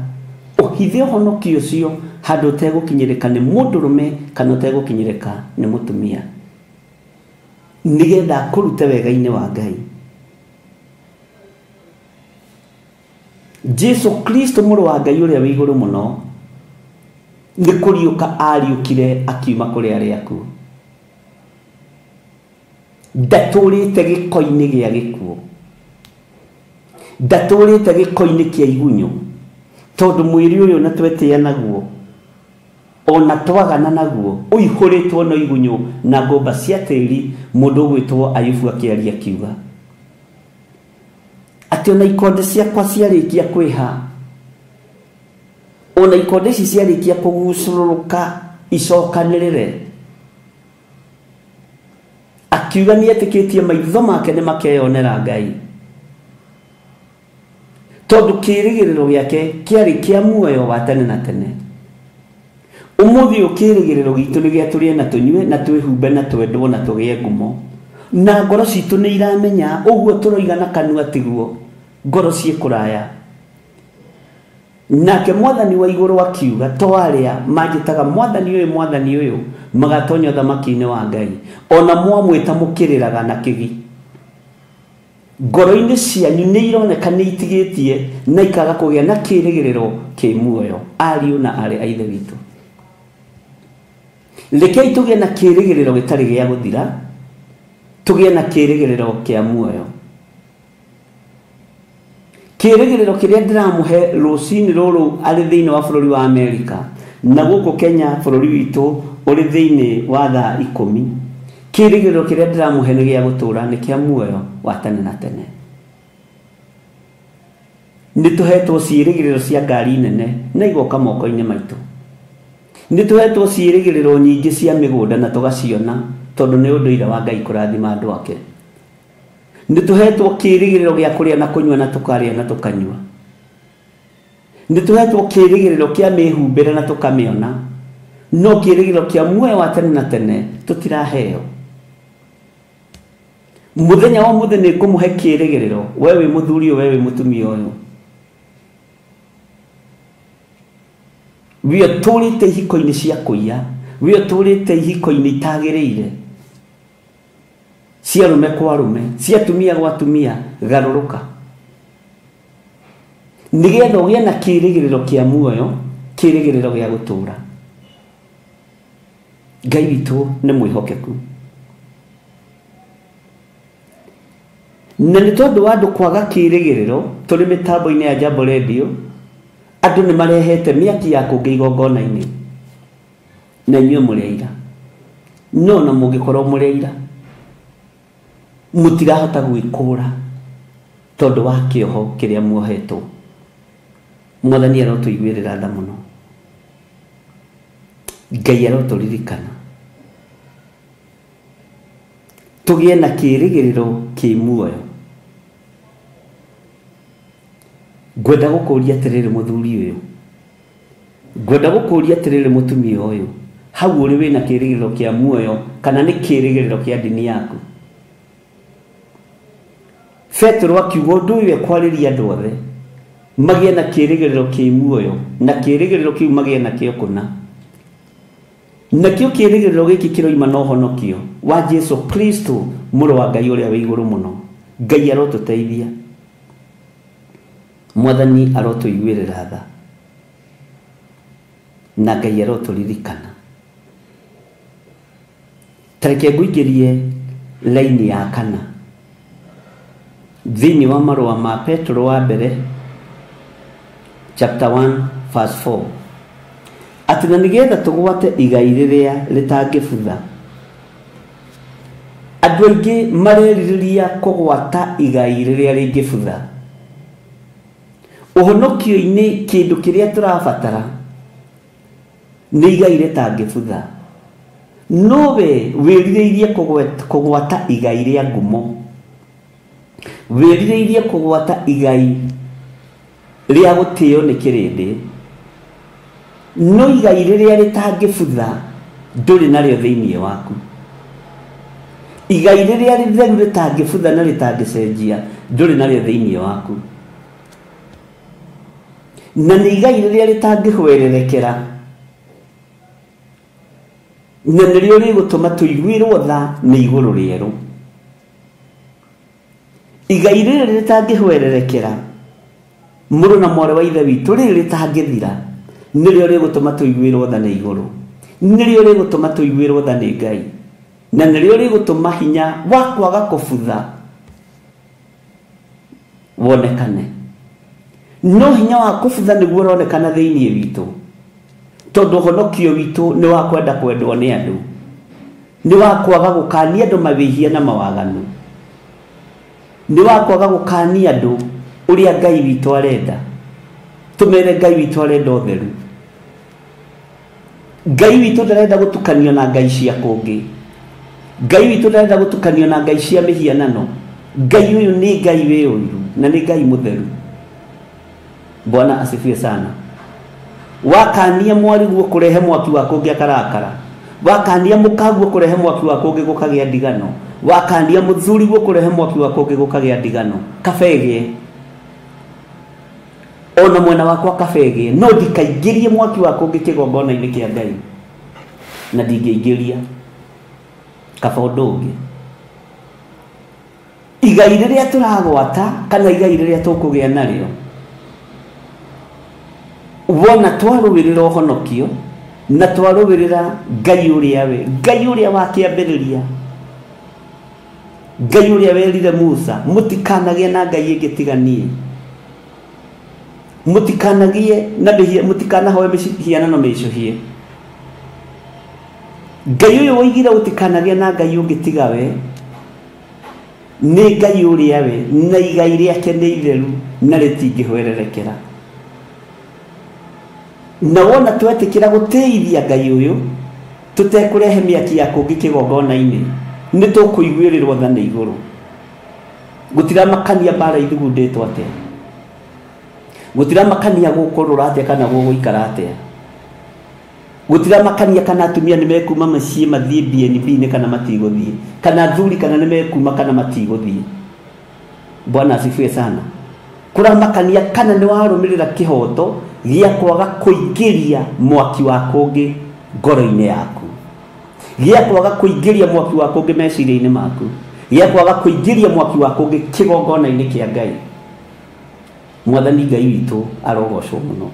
uhithe uhonokio cio handu utegukinyirika ni mundurume kana utegukinyirika ni mutumia nigetha kurute wega-ini wa Ngai. Jesu Kristo muru wa Ngai uria wi iguru muno ni kuriuka ariukire akiuma kuri aria aku ndaturite giko-ini gia gikuo ndaturite giko-ini kia igunyo tondu mwiri uyu na twetia naguo ona twagana naguo uihuritwo no igunyo na ngomba cia tiri mundu gwitwo Ayubu akiaria kiuga ati ona ikonde ciakwa ciarikia kwiha ona ikonde ciarikia kugucururuka icokanirire akiuga ni etikitie maitho make ni makeyonera Ngai tondu kirigiriro giake kiari kia muoyo wa tene na tene. Umuthi ukirigiriro gitu ni gia turie na tunywe na twihumbe na twendwo na tugie ngumo na ngoro citu ni iramenya uguo turoiga na kanua tiguo ngoro ciekuraya nake mwathani wa iguru akiuga twaria majitaga mwathani uyu magatonya thamaki-ini wa Ngai ona mwamwita mukiriraga na kigi ngoro-ini cianyu ni ironeka ni itigitie na ikaga kugia na kirigiriro ki muoyo ariu na ari aithe witu. Rekei tugie na kirigiriro gitari gia guthira tugie na kirigiriro kia muoyo. Kirigiriro kiria ndiramuhe rucini ruru ari thiini wa bururi wa Amerika na guku Kenya bururi witu uri thiini wa thaa 10. Kirigiriro kiria ndiramuhe ni gia gutura ni kia muoyo wa tene na tene. Nituhetwo ciirigiriro cia ngari nene na igoka moko-ini maitu. Nituhetwo ciirigiriro nyingi cia migunda na tugaciona tondu ni unduire wa Ngai kurathima andu ake. Nituhetwo kirigiriro gia kuria na kunywa na tukaria na tukanywa. Nituhetwo kirigiriro kia mihumbire na tukamiona no kirigiriro kia muoyo wa tene na tene tutiraheo. Muthenya wa muthenya kumuhe kirigiriro wewe muthuri wewe mutumia uyu wio turite ihiko-ini cia kuiya wio turite ihiko-ini itagiriire cia rume kwa rume cia tumia gwa tumia garuruka nigetha ugie na kirigiriro kia muoyo kirigiriro gia gutura. Ngai witu ni mwihokeku na ni tondu wa andu kwaga kirigiriro turi mitambo-ini ya Jambo Radio andu ni marehete miaki ya kungi igongona-ini na inyuĩ mũrĩ aira no na mũngĩkorwo mũrĩ aira mũtirahota gwĩkũra tondu wa kĩoho kĩrĩa muohetwo. Mwathani arotũiguĩrĩra tha mũno, Ngai arotũririkana tũgĩe na kĩĩrĩgĩrĩro kĩ muoyo. Ngwenda gũkũria atĩrĩrĩ mũthuri ũyũ, ngwenda gũkũria atĩrĩrĩ mũtumia ũyũ, hau ũrĩ wĩna kĩĩrĩgĩrĩro kĩa muoyo kana nĩ kĩĩrĩgĩrĩro kĩa ndini yaku. Petro akiuga ũndũ ũyũ ekwarĩria andũ othe magĩe na kĩĩrĩgĩrĩro kĩ muoyo na kĩĩrĩgĩrĩro kĩu magĩe na kĩo kũna. Nakĩo kĩĩrĩgĩrĩro gĩkĩ kĩroima na ũhonokio wa Jesu Kristo mũrũ wa Ngai ũrĩa wĩ igũrũ mũno. Ngai arotũteithia, Mwathani arotũiguĩrĩra tha na Ngai arotũririkana. Tareke ngũingĩrie laini ya 4 thĩinĩ wa marũa ma Petro wa mbere chapter 1 verse 4 atĩ na nĩgetha tũgwate igai rĩrĩa rĩtangĩbutha. Andũ aingĩ marerirĩria kũgwata igai rĩrĩa rĩngĩbutha. Ũhonokio-inĩ kĩndũ kĩrĩa tũrabatara nĩ igai rĩtangĩbutha. Nowe wĩrirĩirie kũgwata igai rĩa ngumo, wĩrirĩirie kũgwata igai rĩa gũtĩo nĩ kĩrĩndĩ, no igai rĩrĩa rĩtangĩbutha ndũrĩ narĩo thĩinĩ waku. Igai rĩrĩa rĩtheru rĩtangĩbutha na rĩtangĩcenjia ndũrĩ narĩo thĩinĩ waku. na nĩ igai rĩrĩa rĩtangĩhwererekera, na nĩrĩo rĩgũtũma tũiguĩrwo tha nĩ igũrũ rĩerũ. Igai rĩrĩ rĩtangĩhwererekera, mũrũ na mwarĩ wa ithe witũ, rĩrĩ rĩtangĩthira, nĩrĩo rĩgũtũma tũiguĩrwo tha nĩ igũrũ, nĩrĩo rĩgũtũma tũiguĩrwo tha nĩ Ngai, na nĩrĩo rĩgũtũma hinya wa kwaga kũbutha wonekane. No hinya wa kũbutha nĩguo ũronekana thĩinĩ witũ, tondũ ũhonokio witũ nĩ wa kwenda kwendwo nĩ andũ, nĩ wa kwaga gũkania andũ mawĩhia na mawaganu, nĩ wa kwaga gũkania andũ ũrĩa Ngai witũ arenda. Tũmere Ngai witũ arenda ũtheru. Ngai witũ ndarenda gũtukanio na ngai cia kũngĩ. Ngai witũ ndarenda gũtukanio na ngai cia mĩhianano. Ngai ũyũ nĩ Ngai wĩ ũiru na nĩ Ngai mũtheru. Bwana asifiwe sana. Wakania mwariguo kũrehe mwaki wa kũngĩ akarakara, wakania mũkaguo kũrehe mwaki wa kũngĩ gũkagĩa ndigano, wakania mũthuriguo kũrehe mwaki wa kũngĩ gũkagĩa ndigano. Kabege ona mwena wakwa kabege, no ndikaingĩrie mwaki wa kũngĩ kĩgongona-inĩ kĩa Ngai, na ndingĩingĩria kaba ũndũ ũngĩ. Igai rĩrĩa tũragwata kana igai rĩrĩa tũkũgĩa narĩo, wona twarũĩrĩra ũhonokio na twarũĩrĩra Ngai ũrĩa we, Ngai ũrĩa wa kĩambĩrĩria, Ngai ũrĩa werire Musa, mũtikanagĩe na ngai ĩngĩ tiganie, mũtikanagie na mũtikanahoe mĩhianano mĩicũhie. Ngai ũyũ woigire ũtikanagĩe na ngai ũngĩ tiga we, nĩ Ngai ũrĩa we, na igai rĩake nĩ itheru na rĩtingĩhwererekera. Na wona twetĩkĩra gũtĩithia Ngai ũyũ, tũtekũrehe mĩaki ya kũngĩ kĩgongona-inĩ, nĩ tũkũiguĩrĩrwo tha nĩ igũrũ. Gũtiramakania mbara ithugundĩtwo atĩa, gũtiramakania gũkũrũra atĩa kana gũgũikara atĩa, gũtiramakania kana atumia nĩ mekuma maciĩ mathiĩ BNB-inĩ kana matigũthiĩ, kana athuri kana nĩ mekuma kana matigũthiĩ. Bwana asifiwe sana. Kũramakania kana nĩ warũmĩrĩra kĩhoto gĩa kwaga kũingĩria mwaki wa kũngĩ ngoro-inĩ yaku, gĩa kwaga kũingĩria mwaki wa kũngĩ meciria-inĩ maku, gĩa kwaga kũingĩria mwaki wa kũngĩ kĩgongona-inĩ kĩa Ngai. Mwathani Ngai witũ arogocwo mũno.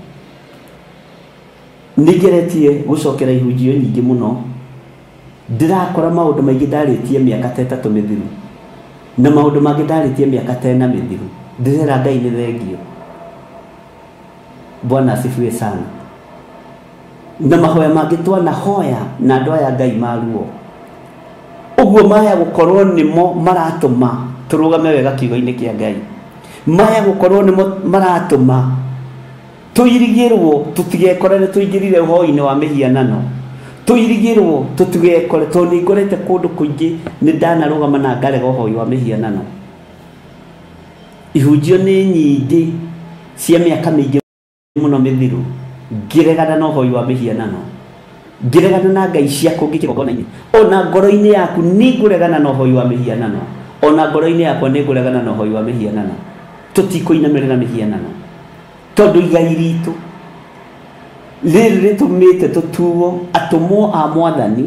Nĩngeretie gũcokera ihunjio nyingĩ mũno, ndirakora maũndũ maingĩ ndarĩtie mĩaka ta 3 mĩthiru, na maũndũ mangĩ ndarĩtie mĩaka ta 4 mĩthiru. Ndĩrera Ngai nĩ thengio. Bwana asifiwe sana. Na mahoya mangĩ twanahoya na andũ aya Ngai maruo, ũguo maya gũkorwo nĩmo maratũma tũrũgame wega kiugo-inĩ kĩa Ngai, maya gũkorwo nĩmo maratũma tũirigĩrwo tũtigekore nĩ tũingĩrire ũhoro-inĩ wa mĩhianano, tũirigĩrwo tũtigekore, tondũ nĩ ngorete kũndũ kũingĩ nĩ ndanarũgama na ngarega ũhoro wa mĩhianano. Ihunjio nĩ nyingĩ cia mĩaka mĩingĩ mũno mĩthiru ngĩregana na ũhoro wa mĩhianano, ngĩregana na ngai cia kũngĩ kĩgongona-inĩ. Ona ngoro-inĩ yaku nĩ ngũregana na ũhoro wa mĩhianano, ona ngoro-inĩ yakwa nĩ ngũregana na ũhoro wa mĩhianano. Tũtikũinamĩrĩra mĩhianano, tondũ igai ritũ rĩrĩ rĩtũmĩte tũtuo atũmwo a Mwathani,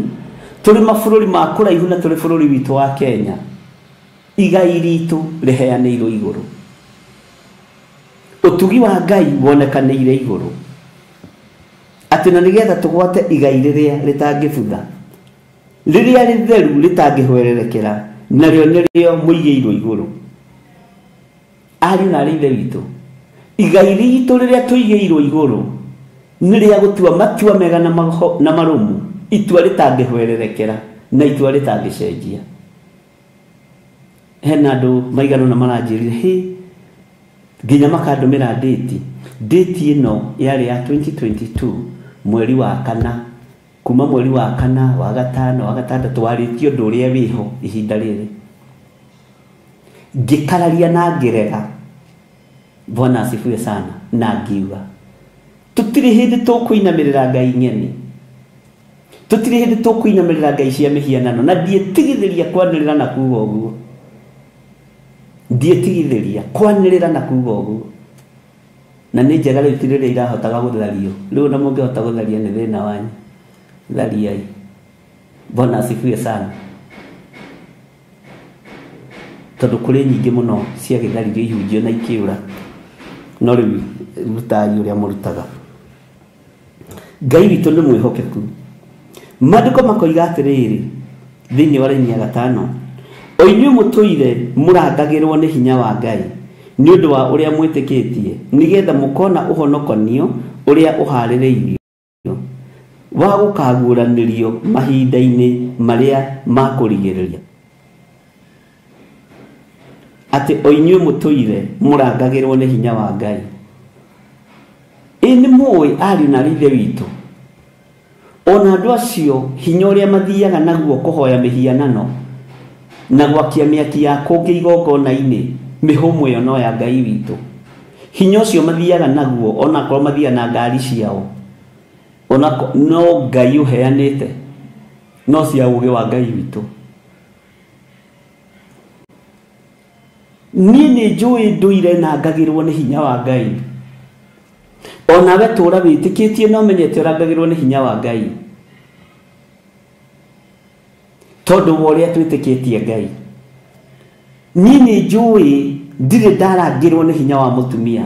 tũrĩ mabũrũri ma kũraihu na tũrĩ bũrũri witũ wa Kenya. Igai ritũ rĩheanĩirwo igũrũ, ũtugi wa Ngai wonekanĩire igũrũ, atĩ na nĩgetha tũgwate igai rĩrĩa rĩtangĩbutha, rĩrĩa rĩtheru rĩtangĩhwererekera, narĩo nĩrĩo mũigĩirwo igũrũ. Ariũ na aarĩ ithe witũ, igai ritũ rĩrĩa tũigĩirwo igũrũ nĩ rĩa gũtua matua mega na marũmu, itua rĩtangĩhwererekera na itua rĩtangĩcenjia. Hena andũ maigana na maranjĩrire nginya makandũmĩra date ĩno yarĩ ya 2022 mweri wa kana, kuma mweri wa kana, wa gatano, wa gatandatũ, warĩtio ũndũ ũrĩa wĩho ihinda rĩrĩ. Ngĩkararia na ngĩrega. Bwana asifiwe sana. Na ngiuga tũtirĩ hĩndĩ tũkũinamĩrĩra ngai ng'eni, tũtirĩ hĩndĩ tũkũinamĩrĩra ngai cia mĩhianano, na ndiĩtigithĩria kwanĩrĩra na kuuga ũguo, ndiĩtigithĩria kwanĩrĩra na kuuga ũguo. na nĩ njega rĩu ti rĩrĩa irahotaga gũthario rĩu na mũngĩhota gũtharia nĩ thĩna wanyu thariai. Bwana asifiwe sana. Tondũ kũrĩ nyingĩ mũno ciagĩtharirio ihunjio na ikĩũra no rĩu rutai ũrĩa mũrutaga. Ngai witũ nĩ mwĩhokeku. Maandĩko makoiga atĩrĩrĩ thĩinĩ wa Raini ya 5, o inyuĩ mũtũire mũrangagĩrwo nĩ hinya wa Ngai nĩ ũndũ wa ũrĩa mwĩtĩkĩtie nĩgetha mũkona ũhonokanio ũrĩa ũharĩrĩirio wa gũkaguũranĩrio mahinda-inĩ marĩa makũrigĩrĩria. Atĩ o inyuĩ mũtũire mũrangagĩrwo nĩ hinya wa Ngai. Ĩ nĩ mũĩ ariũ na ithe witũ ona andũ acio hinya ũrĩa mathiaga naguo kũhoya mĩhianano na gwakia mĩaki ya kũngĩ igongona-inĩ mĩhũmũ ĩyo no ya Ngai witũ. Hinya ũcio mathiaga naguo ona korwo mathiaga na ngari ciao ona no Ngai ũheanĩte no cia ũũgĩ wa Ngai witũ. Niĩ nĩ njũĩ ndũire nangagĩrwo nĩ hinya wa Ngai. Onawe tũũra wĩtĩkĩtie no menyete ũrangagĩrwo nĩ hinya wa Ngai tondũ wa ũrĩa twĩtĩkĩtie Ngai. Niĩ nĩ njũĩ ndirĩ ndarangĩrwo nĩ hinya wa mũtumia,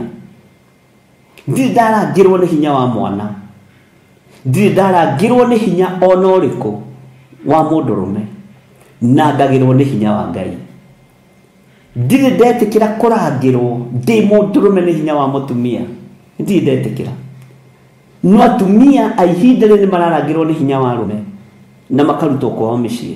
ndirĩ ndarangĩrwo nĩ hinya wa mwana, ndirĩ ndarangĩrwo nĩ hinya ona ũrĩkũ wa mũndũrũme, nangagĩrwo nĩ hinya wa Ngai. Ndirĩ ndetĩkĩra kũrangĩrwo ndĩ mũndũrũme nĩ hinya wa mũtumia, ndirĩ ndetĩkĩra. No atumia a ihinda rĩrĩ nĩ mararangĩrwo nĩ hinya wa arũme na makarutwo kwao mĩciĩ.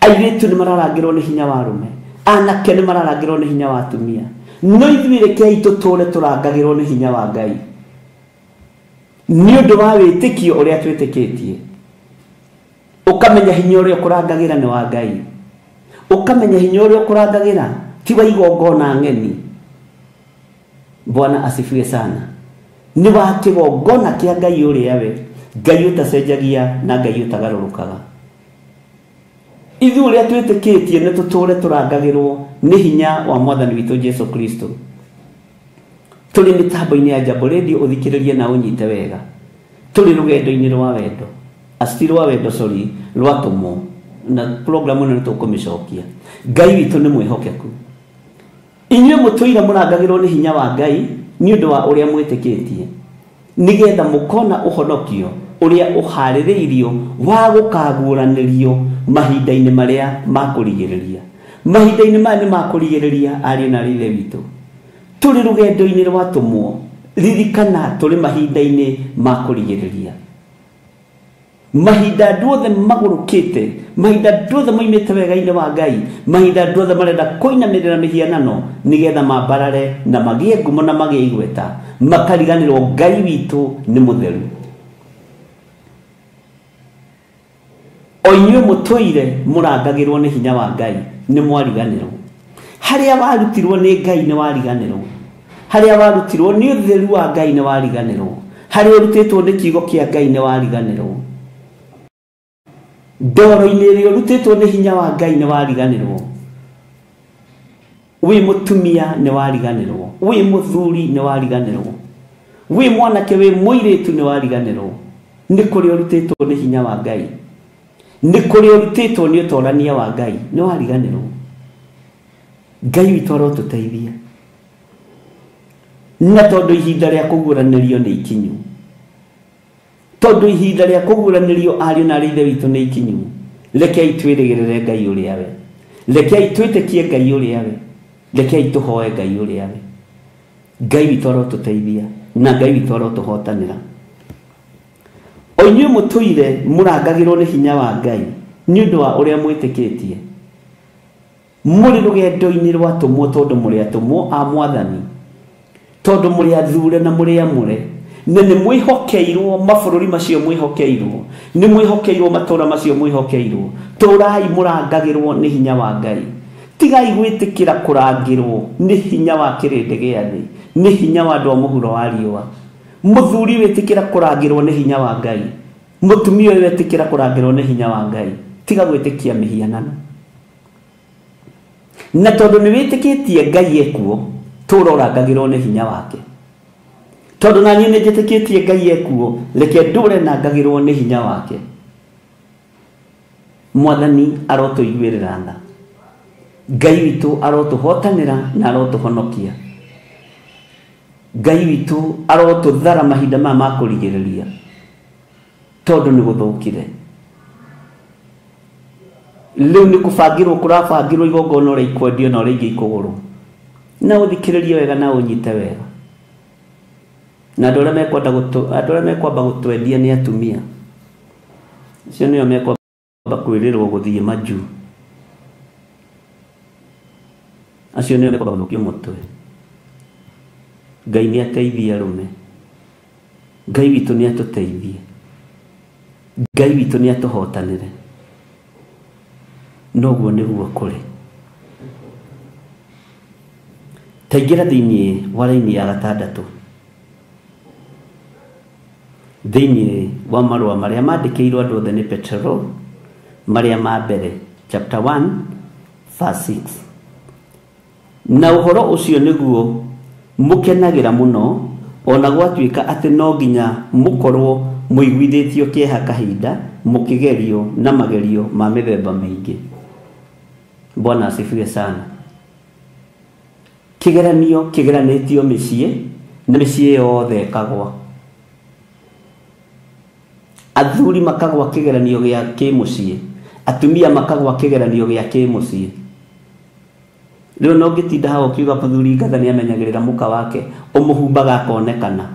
Airĩtu nĩ mararangĩrwo nĩ hinya wa arũme, anake nĩ mararangĩrwo nĩ hinya wa atumia. No ithuĩ rekei tũtũũre tũrangagĩrwo nĩ hinya wa Ngai nĩ ũndũ wa wĩtĩkio ũrĩa twĩtĩkĩtie. Ũkamenya hinya ũrĩa ũkũrangagĩra nĩ wa Ngai, ũkamenya hinya ũrĩa ũkũrangagĩra ti wa igongona ng'eni. Bwana asifiwe sana. Nĩ wa kĩgongona kĩa Ngai ũrĩa we, Ngai ũtacenjagia na Ngai ũtagarũrũkaga. Ithuĩ ũrĩa twĩtĩkĩtie nĩ tũtũũre tũrangagĩrwo nĩ hinya wa Mwathani witũ Jesu Kristo. Tũrĩ mĩtambo-inĩ ya Jambo Radio, ũthikĩrĩrie na ũnyite wega. Tũrĩ rũgendo-inĩ rwa wendo, asti rwa wendo sorry, rwatũmwo na programu ĩno nĩ tũkũmĩcokia. Ngai witũ nĩ mwĩhokeku. Inyuĩ mũtũire mũrangagĩrwo nĩ hinya wa Ngai nĩ ũndũ wa ũrĩa mwĩtĩkĩtie nĩgetha mũkona ũhonokio ũrĩa ũharĩrĩirio wa gũkaguũranĩrio mahinda-inĩ marĩa makũrigĩrĩria. Mahinda-inĩ maya nĩ makũrigĩrĩria ariũ na ithe witũ. Tũrĩ rũgendo-inĩ rwatũmwo, ririkana tũrĩ mahinda-inĩ makũrigĩrĩria. Mahinda andũ othe magũrũkĩte, mahinda andũ othe moimĩte wega-inĩ wa Ngai, mahinda andũ othe marenda kũinamĩrĩra mĩhianano nĩgetha mambarare na magĩe ngumo na magĩe igweta, makariganĩrwo Ngai witũ nĩ mũtheru. O inyuĩ mũtũire mũrangagĩrwo nĩ hinya wa Ngai nĩ mwariganĩrwo. Harĩa warutirwo nĩ Ngai nĩ wariganĩrwo, harĩa warutirwo nĩ ũtheru wa Ngai nĩ wariganĩrwo, harĩa ũrutĩtwo nĩ kiugo kĩa Ngai nĩ wariganĩrwo, ndoro-inĩ ĩrĩa ũrutĩtwo nĩ hinya wa Ngai nĩ wariganĩrwo. Wĩ mũtumia nĩ wariganĩrwo, wĩ mũthuri nĩ wariganĩrwo, wĩ mwanake wĩ mũirĩtu nĩ wariganĩrwo. Nĩ kũrĩa ũrutĩtwo nĩ hinya wa Ngai, nĩ kũrĩa ũrutĩtwo nĩ ũtorania wa Ngai nĩ wariganĩrwo. Ngai witũ arotũteithia na tondũ ihinda rĩa kũguũranĩrio nĩ ikinyu, tondũ ihinda rĩa kũguũranĩrio ariũ na ithe witũ nĩ ikinyu, rekei twĩrĩgĩrĩre Ngai ũrĩa we, rekei twĩtĩkie Ngai ũrĩa we, rekei tũhoe Ngai ũrĩa we. Ngai witũ arotũteithia na Ngai witũ arotũhotanĩra. O inyuĩ mũtũire mũrangagĩrwo nĩ hinya wa Ngai nĩ ũndũ wa ũrĩa mwĩtĩkĩtie. Mũrĩ rũgendo-inĩ rwatũmwo tondũ mũrĩ atũmwo a Mwathani, tondũ mũrĩ athure na mũrĩ amũre, na nĩ mwĩhokeirwo mabũrũri macio mwĩhokeirwo, nĩ mwĩhokeirwo matũũra macio mwĩhokeirwo. Tũũrai mũrangagĩrwo nĩ hinya wa Ngai. Tigai gwĩtĩkĩra kũrangĩrwo nĩ hinya wa kĩrĩndĩ gĩa thĩ, nĩ hinya wa andũ a mũhuro wa riũa. Mũthuri wĩtĩkĩra kũrangĩrwo nĩ hinya wa Ngai, mũtumia wĩtĩkĩra kũrangĩrwo nĩ hinya wa Ngai. Tiga gwĩtĩkia mĩhianano. Na tondũ nĩ wĩtĩkĩtie Ngai ekuo, turorangagirwo nĩ hinya wake tondu na niĩ nĩnjĩtĩkĩtie Ngai ekuo reke ndũre na ngagĩrwo nĩ hinya wake. Mwathani arotũiguĩrĩra tha, Ngai witũ arotũhotanĩra na arotũhonokia, Ngai witũ arotũthara mahinda maya ma kũrigĩrĩria tondu nĩ gũthũkire. Rĩu nĩ kũbangĩrwo kũrabangĩrwo igongona ũrĩa ikwendio na ũrĩa ingĩ ikũgũrwo, na ũthikĩrĩrie wega na ũnyite wega. Na andũ arĩa mekwamba gũtwendia nĩ atumia, acio nĩo mekwamba kwĩrĩrwo gũthiĩ maju, acio nĩo mekwamba gũthũkio mũtwe. Ngai nĩ ateithie arũme, Ngai witũ nĩ atũteithie, Ngai witũ nĩ atũhotanĩre. Noguo nĩguo kũrĩ. Taingĩra thĩinĩ wa raini ya 6 thĩinĩ wa marũa marĩa mandĩkĩirwo andũ othe nĩ Petero, marĩa ma mbere, chapter 1 verse 6. Na ũhoro ũcio nĩguo mũkenagĩra mũno, ona gwatuĩka atĩ no nginya mũkorwo mũiguithĩtio kĩeha kahinda, mũkĩgerio na magerio ma mĩthemba mĩingĩ. Bwana asifiwe sana. Kĩgeranio kĩgeranĩtio mĩciĩ, na mĩciĩ yothe ĩkagwa. Athuri makagwa kĩgeranio gĩa kĩmũciĩ, atumia makagwa kĩgeranio gĩa kĩmũciĩ. Rĩu no ngĩtinda hau ũkiuga mũthuri ngatha nĩ amenyagĩrĩra mũka wake, ũmũhumbaga akonekana.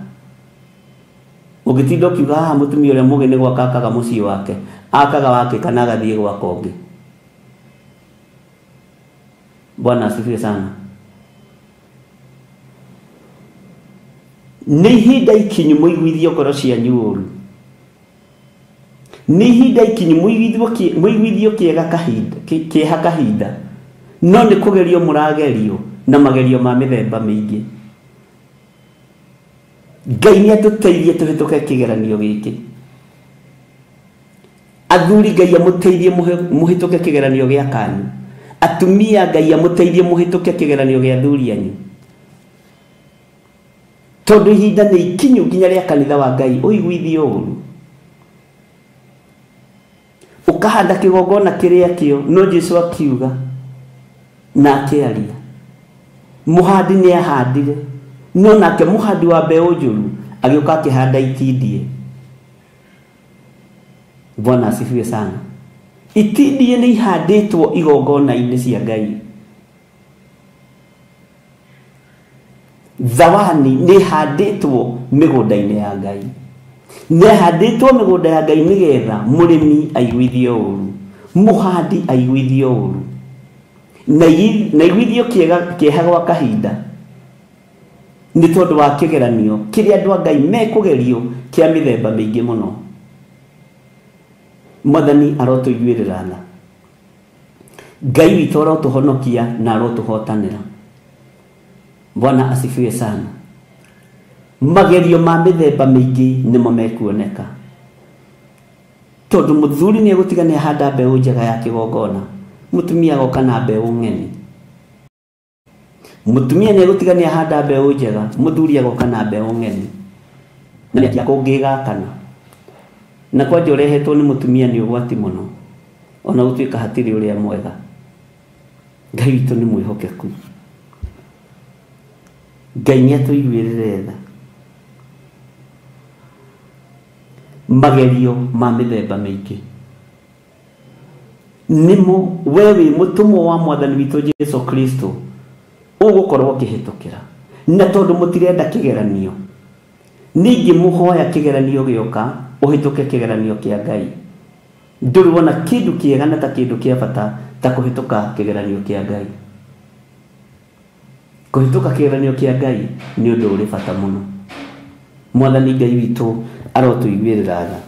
Ũngĩtinda ũkiuga haha mũtumia ũrĩa mũgĩ nĩ gwaka akaga mũciĩ wake, akaga wake kana agathiĩ gwaka ũngĩ. Bwana asifiwe sana. Nĩ ihinda ikinyu mũiguithio ngoro cianyu ũru, nĩ ihinda ikinyu mũiguithio kĩeha kahinda, no nĩ kũgerio mũragerio na magerio ma mĩthemba mĩingĩ. Ngai nĩ atũteithie tũhĩtũke kĩgeranio gĩkĩ. Athuri Ngai amũteithie mũhĩtũke kĩgeranio gĩa kanyu, atumia Ngai amũteithie mũhĩtũke kĩgeranio gĩa athuri anyu, tondu ihinda nĩ ikinyu nginya rĩa kanitha wa Ngai ũiguithio ũru. Ũkahanda kĩgongona kĩrĩa kĩo, no Jesũ akiuga na akĩaria. Mũhandi nĩ ahandire, no nake mũhandi wa mbeũ njũru agĩũka akĩhanda itindie. Bwana asifiwe sana. Itindie nĩ ihandĩtwo igongona-inĩ cia Ngai. Thawani nĩ ihandĩtwo mĩgũnda-inĩ ya Ngai, nĩ ihandĩtwo mĩgũnda ya Ngai nĩgetha mũrĩmi aiguithio ũru, mũhandi aiguithio ũru, na iguithio kĩeha gwa kahinda, nĩ tondũ wa kĩgeranio kĩrĩa andũ a Ngai mekũgerio kĩa mĩthemba mĩingĩ mũno. Mwathani arotũiguĩrĩra tha, Ngai witũ arotũhonokia na arotũhotanĩra. Bwana asifiwe sana. Magerio ma mĩthemba mĩingĩ nĩmo mekuoneka, tondu mũthuri nĩ egũtiga nĩ ahanda mbeũ njega ya kĩgongona, mũtumia agoka na mbeũ ng'eni. Mũtumia nĩ egũtiga nĩ ahanda mbeũ njega, mũthuri agoka na mbeũ ng'eni, na nĩ kũngĩgakana. Na kwanja ũrehetwo nĩ mũtumia nĩ ũgwati mũno, ona gũtuĩka hatirĩ ũrĩa mwega. Ngai witũ nĩ mwĩhokeku, Ngai nĩ atũiguĩrĩre tha. Magerio ma mĩthemba mĩingĩ nĩmo we wĩ mũtũmwo wa Mwathani witũ Jesũ Kristo ũgũkorwo ũkĩhĩtũkĩra. Na tondũ mũtirenda kĩgeranio, ningĩ mũhoya kĩgeranio gĩoka ũhĩtũke kĩgeranio kĩa Ngai. Ndũrĩ wona kĩndũ kĩega na ta kĩndũ kĩa bata ta kũhĩtũka kĩgeranio kĩa Ngai. Kũhĩtũka kĩgeranio kĩa Ngai nĩ ũndũ ũrĩ bata mũno. Mwathani Ngai witũ arotũiguĩrĩra tha.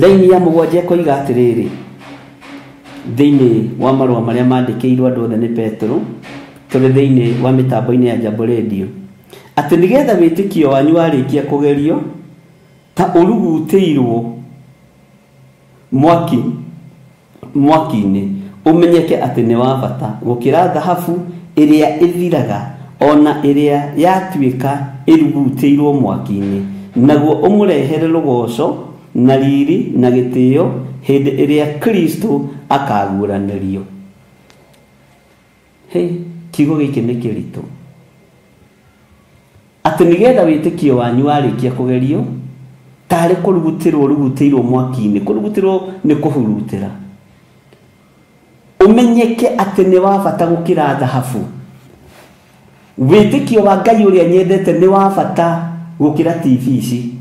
Raini ya 7 koiga atĩrĩrĩ, thĩinĩ wa marũa marĩa mandĩkĩirwo andũ othe nĩ Petero, tũrĩ thĩinĩ wa mĩtambo-inĩ ya Jambo Radio, atĩ nĩgetha wĩtĩkio wanyu warĩkia kũgerio ta ũrugutĩirwo mwaki-inĩ, ũmenyeke atĩ nĩ wa bata gũkĩra thahabu ĩrĩa ĩthiraga ona ĩrĩa yatuĩka ĩrugutĩirwo mwaki-inĩ, naguo ũmũrehere rũgoco na riri na gĩtĩo hĩndĩ ĩrĩa Kristo akaguũranĩrio. Kiugo gĩkĩ nĩ kĩritũ, atĩ nĩgetha wĩtĩkio wanyu warĩkia kũgerio tarĩ kũrugutĩrwo mwaki-inĩ. Kũrugutĩrwo nĩ kũhurutĩra. Ũmenyeke atĩ nĩ wa bata gũkĩra thahabu. Wĩtĩkio wa Ngai ũrĩa nyendete nĩ wa bata gũkĩra TV ici.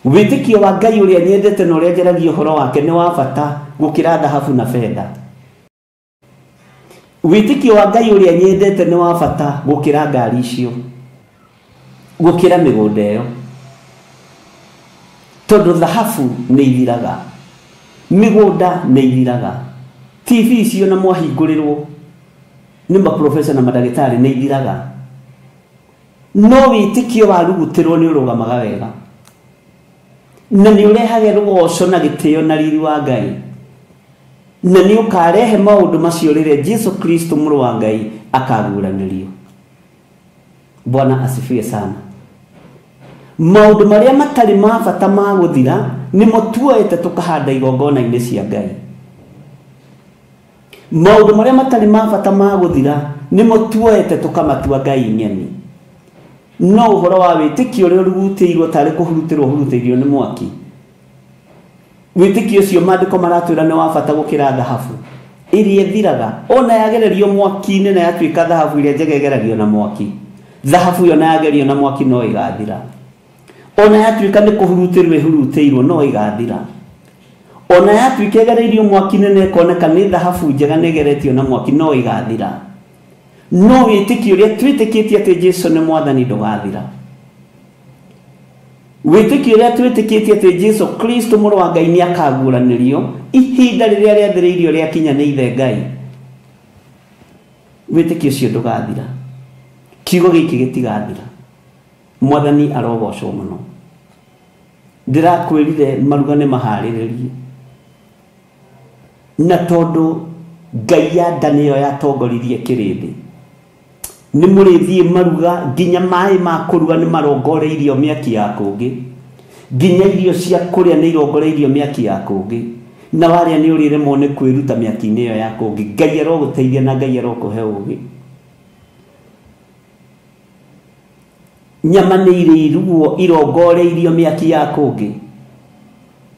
Wĩtĩkio wa Ngai ũrĩa nyendete na ũrĩa njaragia ũhoro wake nĩ wa bata gũkĩra thahabu na fedha. Wĩtĩkio wa Ngai ũrĩa nyendete nĩ wa bata gũkĩra ngari icio, gũkĩra mĩgũnda ĩyo. Tondũ thahabu nĩ ithiraga, mĩgũnda nĩ ithiraga, TV icio na mwahingũrĩrwo nĩ maprofesa na madagĩtarĩ nĩ ithiraga. No wĩtĩkio warugutĩrwo nĩ ũrũgamaga wega, na nĩ ũrehage rũgoco na gĩtĩo na riri wa Ngai, na nĩ ũkarehe maũndũ macio rĩrĩa Jesu Kristo mũrũ wa Ngai akaguũranĩrio. Bwana asifiwe sana. Maũndũ marĩa matarĩ ma bata ma gũthira nĩmo tuoete tũkahanda igongona-inĩ cia Ngai. Maũndũ marĩa matarĩ ma bata ma gũthira nĩmo tuoete tũkamatua Ngai nyeni. No ũhoro wa wĩtĩkio ũrĩa ũrugutĩirwo tarĩ kũhurutĩrwo nĩ mwaki, wĩtĩkio ũcio maandĩko maratwĩra nĩ wa bata gũkĩra thahabu ĩrĩa ĩthiraga. Ona yagererio mwaki-inĩ na yatuĩka thahabu ĩrĩa njega ĩgeragio na mwaki, thahabu yo na yagerio na mwaki no ĩgathira. Ona yatuĩka nĩ kũhurutĩrwo ĩhurutĩirwo no ĩgathira. Ona yatuĩka ĩgereirio mwaki-inĩ na ĩkoneka nĩ thahabu njega na ĩgeretio na mwaki no ĩgathira. No wĩtĩkio ũrĩa twĩtĩkĩtie atĩ Jesu nĩ mwathani ndũgathira. Wĩtĩkio ũrĩa twĩtĩkĩtie atĩ Jesu Kristo mũrũ wa Ngai nĩ akaguũranĩrio ihinda rĩrĩa rĩathĩrĩirio rĩakinya nĩ ithe Ngai, wĩtĩkio ũcio ndũgathira. Kiugo gĩkĩ gĩtigathira. Mwathani arogocwo mũno. Ndĩrakwĩrire maruga nĩ maharĩrĩrie, na tondũ Ngai ya nda nĩyo yatongoririe kĩrĩndĩ, nĩ mũrĩthiĩ maruga nginya maĩ ma kũruga nĩ marongoreirio mĩaki ya kũngĩ, nginya irio cia kũrĩa nĩ irongoreirio mĩaki ya kũngĩ, na warĩa nĩ ũrĩremwo nĩ kwĩruta mĩaki-inĩ ĩyo ya kũngĩ. Ngai arogũteithia na Ngai arokũhe ũũgĩ. Nyama nĩ irĩirugwo irongoreirio mĩaki ya kũngĩ,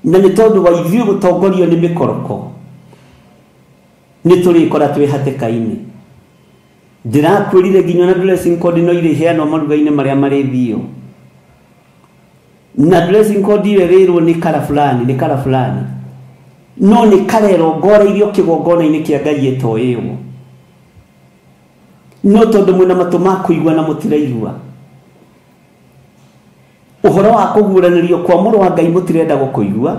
na nĩ tondũ wa ithuĩ gũtongorio nĩ mĩkoroko nĩ tũrĩkora twĩ hatĩka-inĩ. Ndĩrakwĩrire nginya na dressing code no irĩheanwo maruga-inĩ marĩa marĩthio, na dressing code iyo ĩrĩrwo nĩ kara fulani, no nĩ karerongoreirio kĩgongona-inĩ kĩa Ngai ĩtoĩywo. No tondũ mwĩna matũ ma kũigua na mũtiraigua, ũhoro wa kũguũranĩrio kwa mũrũ wa Ngai mũtirenda gũkũigua,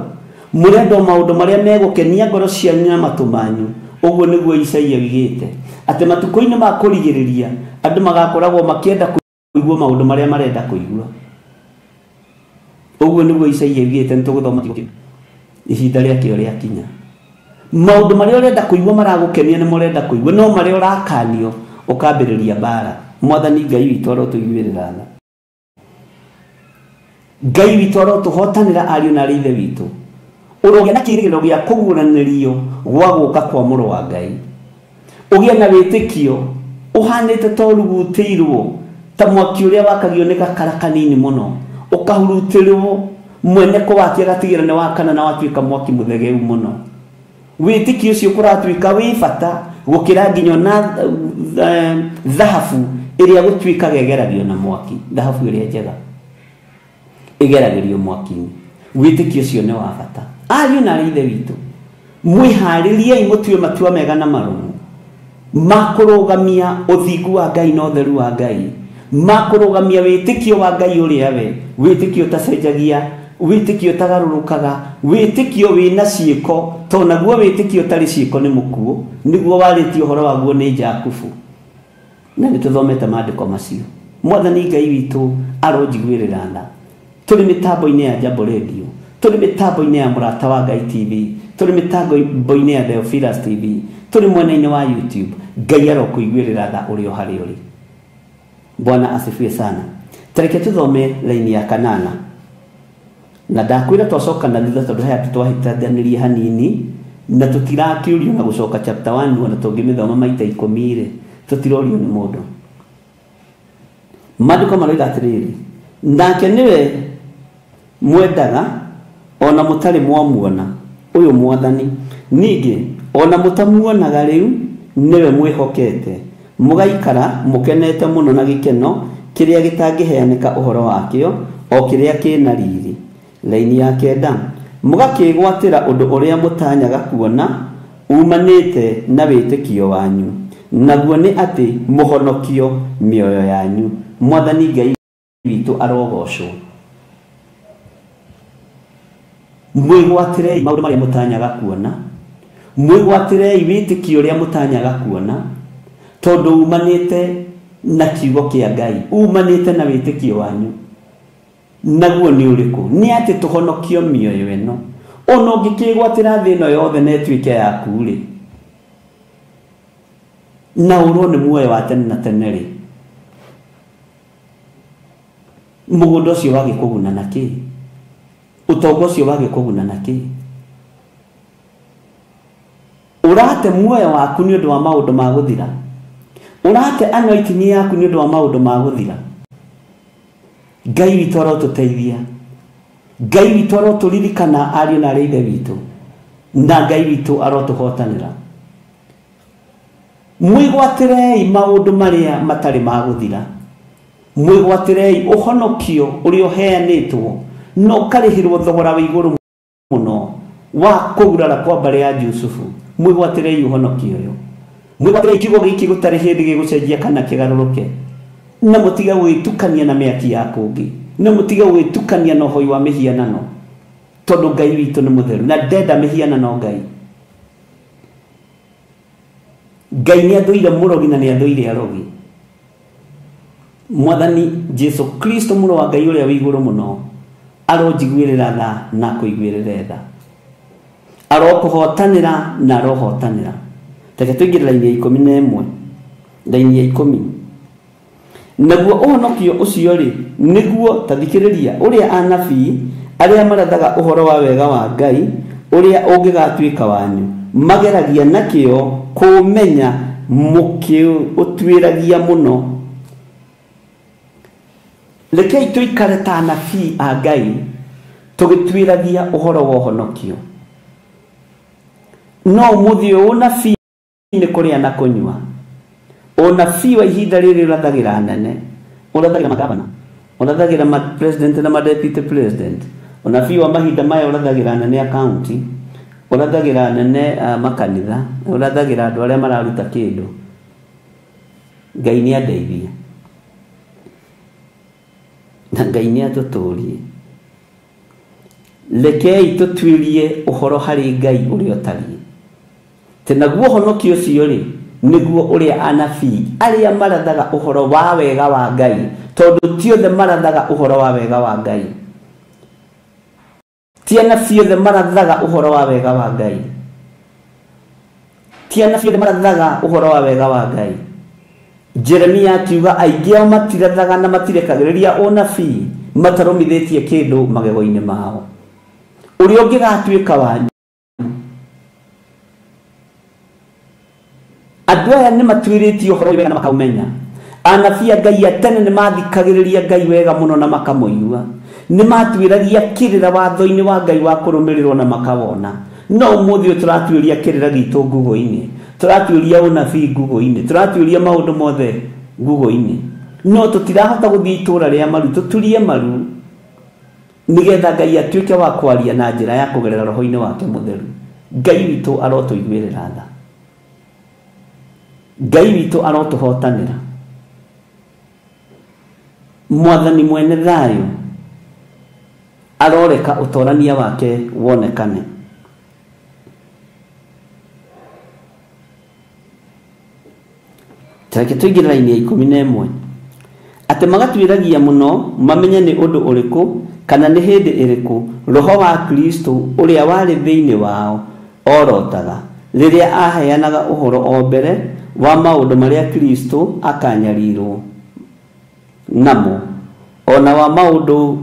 mũrenda maũndũ marĩa megũkenia ngoro cianyu na matũ manyu. Ũguo nĩguo Isaia oigĩte atĩ matukũ-inĩ ma kũrigĩrĩria andũ magakoragwo makĩenda kũigua maũndũ marĩa marenda kũigua. Ũguo nĩguo Isaia oigĩte. Nĩtũgũthoma ihinda rĩakĩo rĩakinya. Maũndũ marĩa ũrenda kũigua maragũkenia nĩ mũrenda kũigua, no marĩa ũrakanio ũkambĩrĩria mbara. Mwathani Ngai witũ arotũiguĩrĩra tha. Ngai witũ arotũhotanĩra ariũ na ithe witũ. Ũrogĩa na kĩĩrĩgĩrĩro gĩa kũguũranĩrio gwa gũũka kwa mũrũ wa Ngai. Ũgĩe na wĩtĩkio ũhanĩte ta ũrugutĩirwo, ta mwaki ũrĩa wakagio nĩ gakara kanini mũno, ũkahurutĩrwo mwene kũwakia gatigĩra nĩ wakana na watuĩka mwaki mũthegeu mũno. Wĩtĩkio ũcio kũratuĩka wĩ bata gũkĩra nginya na thahabu ĩrĩa gũtuĩkaga ĩgeragio na mwaki. Thahabu ĩrĩa njega ĩgeragĩrio mwaki-inĩ. Wĩtĩkio ũcio nĩ wa bata. Ariũ na ithe witũ, mwĩharĩriei mũtue matua mega na marũmu ma kũrũgamia ũthingu wa Ngai na ũtheru wa Ngai, ma kũrũgamia wĩtĩkio wa Ngai ũrĩa we, wĩtĩkio ũtacenjagia, wĩtĩkio ũtagarũrũkaga, wĩtĩkio wĩna ciĩko, tondũ naguo wĩtĩkio ũtarĩ ciĩko nĩ mũkuũ, nĩguo warĩtie ũhoro waguo nĩ Jakubu. Na nĩtũthomete maandĩko macio. Mwathani Ngai witũ aronjiguĩrĩra tha. Tũrĩ mĩtambo-inĩ ya Jambo Radio, tũrĩ mĩtambo-inĩ ya Mũrata wa Ngai TV, tũrĩ mĩtambo-inĩ ya Theophilus TV, tũrĩ mwena-inĩ wa YouTube, Ngai arokuiguĩrĩra tha ũrĩ o harĩa ũrĩ. Bwana asifiwe sana. Tareke tuthome laini ya 8 na ndakwĩra twacoka na thutha tondũ haya twahĩtanĩrie hanini na tũtirakĩũrio na gũcoka chapter 1 na tũngĩmĩthoma maita 10 rĩ tũtirorio nĩ mũndũ. Maandĩko maroiga atĩrĩrĩ, nake nĩwe mwendaga ona mũtarĩ mwamuona ũyũ Mwathani, ningĩ ona mũtamuonaga rĩu nĩwe mwĩhokete, mũgaikara mũkenete mũno na gĩkeno kĩrĩa gĩtangĩheanĩka ũhoro wakĩo, o kĩrĩa kĩna riri. Laini ya 9, mũgakĩgwatĩra ũndũ ũrĩa mũtanyaga kuona umanĩte na wĩtĩkio wanyu, naguo nĩ atĩ mũhonokio mĩoyo yanyu. Mwathani Ngai witũ arogocwo. Mwĩgwatĩrei maũndũ marĩa mũtanyaga kuona, mwĩgwatĩrei wĩtĩkio ũrĩa mũtanyaga kuona, tondũ umanĩte na kiugo kĩa Ngai, umanĩte na wĩtĩkio wanyu. Naguo nĩ ũrĩkũ? Nĩ atĩ tũhonokio mĩoyo ĩno. Ona ũngĩkĩgwatĩra thĩ ĩno yothe na ĩtuĩke yaku rĩ, na ũrwo nĩ muoyo wa tene na tene rĩ, mũgũnda ũcio wagĩkũguna na kĩ? Ũtonga ũcio wagĩkũguna na kĩ? Ũrate muoyo waku nĩ ũndũ wa maũndũ ma gũthira? Ũrate anointing yaku nĩ ũndũ wa maũndũ ma gũthira? Ngai witũ arotũteithia. Ngai witũ arotũririkana ariũ na aithe witũ, na Ngai witũ arotũhotanĩra. Mwĩgwatĩrei maũndũ marĩa matarĩ ma gũthira. Mwĩgwatĩrei ũhonokio ũrĩa ũheanĩtwo na ũkarĩhĩrwo thogora wa igũrũ mũno wa kũgurara kwa mbarĩ ya Jusufu. Mwĩgwatĩrei ũhonokio ũyũ. Mwĩgwatĩrei kiugo gĩkĩ gũtarĩ hĩndĩ gĩgũcenjia kana kĩgarũrũke, na mũtiga gwĩtukania na mĩaki ya kũngĩ, na mũtiga gwĩtukania na ũhoi wa mĩhianano, tondũ Ngai witũ nĩ mũtheru na ndenda mĩhianano. Ngai nĩ athũire mũrogi na nĩ athũire arogi. Mwathani Jesu Kristo mũrũ wa Ngai ũrĩa wĩ igũrũ mũno aronjiguĩrĩra tha na kũiguĩrĩra tha, arokũhotanĩra na arohotanĩra. Reke tũingĩre laini ya 11, laini ya 10. Naguo ũhonokio ũcio rĩ nĩguo, ta thikĩrĩria, ũrĩa anabii arĩa marathaga ũhoro wa wega wa Ngai ũrĩa ũngĩgatuĩka wanyu mageragia na kĩo kũmenya mũkĩũtuĩragia mũno. Rekei tũikare ta anabii a Ngai tũgĩtuĩragia ũhoro wa ũhonokio. No mũthĩ ũyũ ũnabii nĩ kũrĩa na kũnyua. Ũnabii wa ihinda rĩrĩ ũrathagĩra nene, ũrathagĩra magavana, ũrathagĩra ma president na ma deputy president. Ũnabii wa mahinda maya ũrathagĩra nene a county, ũrathagĩra nene makanitha, ũrathagĩra andũ arĩa mararuta kĩndũ. Ngai nĩ andeithie na Ngai nĩ atũtũrie. Rekei tũtuĩrie ũhoro harĩ Ngai ũrĩa ũtariĩ. Tenaguo ũhonokio ũcio rĩ nĩguo ũrĩa anabii arĩa marathaga ũhoro wa wega wa Ngai, tondũ ti othe marathaga ũhoro wa wega wa Ngai. Ti anabii othe marathaga ũhoro wa wega wa Ngai. Ti anabii othe marathaga ũhoro wa wega wa Ngai. Jeremia akiuga aingĩ ao matirathaga na matirekagĩrĩria ũnabii, matarũmithĩtie kĩndũ magego-inĩ mao. Ũrĩa ũngĩgatuĩka wanyu, andũ aya nĩ matuĩrĩtie ũhoro wega na makaumenya. Anabii a Ngai a tene nĩ mathikagĩrĩria Ngai wega mũno na makamũigua. Nĩ matuĩragia kĩrĩra watho-inĩ wa Ngai wa kũrũmĩrĩrwo na makawona. No ũmũthĩ ũyũ tũratuĩria kĩrĩra gitũ Google-inĩ, tũratuĩria ũnabii Google-inĩ, tũratuĩria maũndũ mothe Google-inĩ. No tũtirahota gũthiĩ itũũra rĩa maru, tũturie maru nĩgetha Ngai atuĩke wa kwaria na njĩra ya kũgerera roho-inĩ wake mũtheru. Ngai witũ arotũiguĩrĩra tha. Ngai witũ arotũhotanĩra. Mwathani mwene thayũ aroreka ũtorania wake wonekane. Tareke tũingĩre laini ya 11. Atĩ magatuĩragia mũno mamenye nĩ ũndũ ũrĩkũ kana nĩ hĩndĩ ĩrĩkũ roho wa Kristo ũrĩa warĩ thĩinĩ wao orotaga rĩrĩa aheanaga ũhoro o mbere wa maundu maria Kristo akanyarirwo namo, ona wa maundu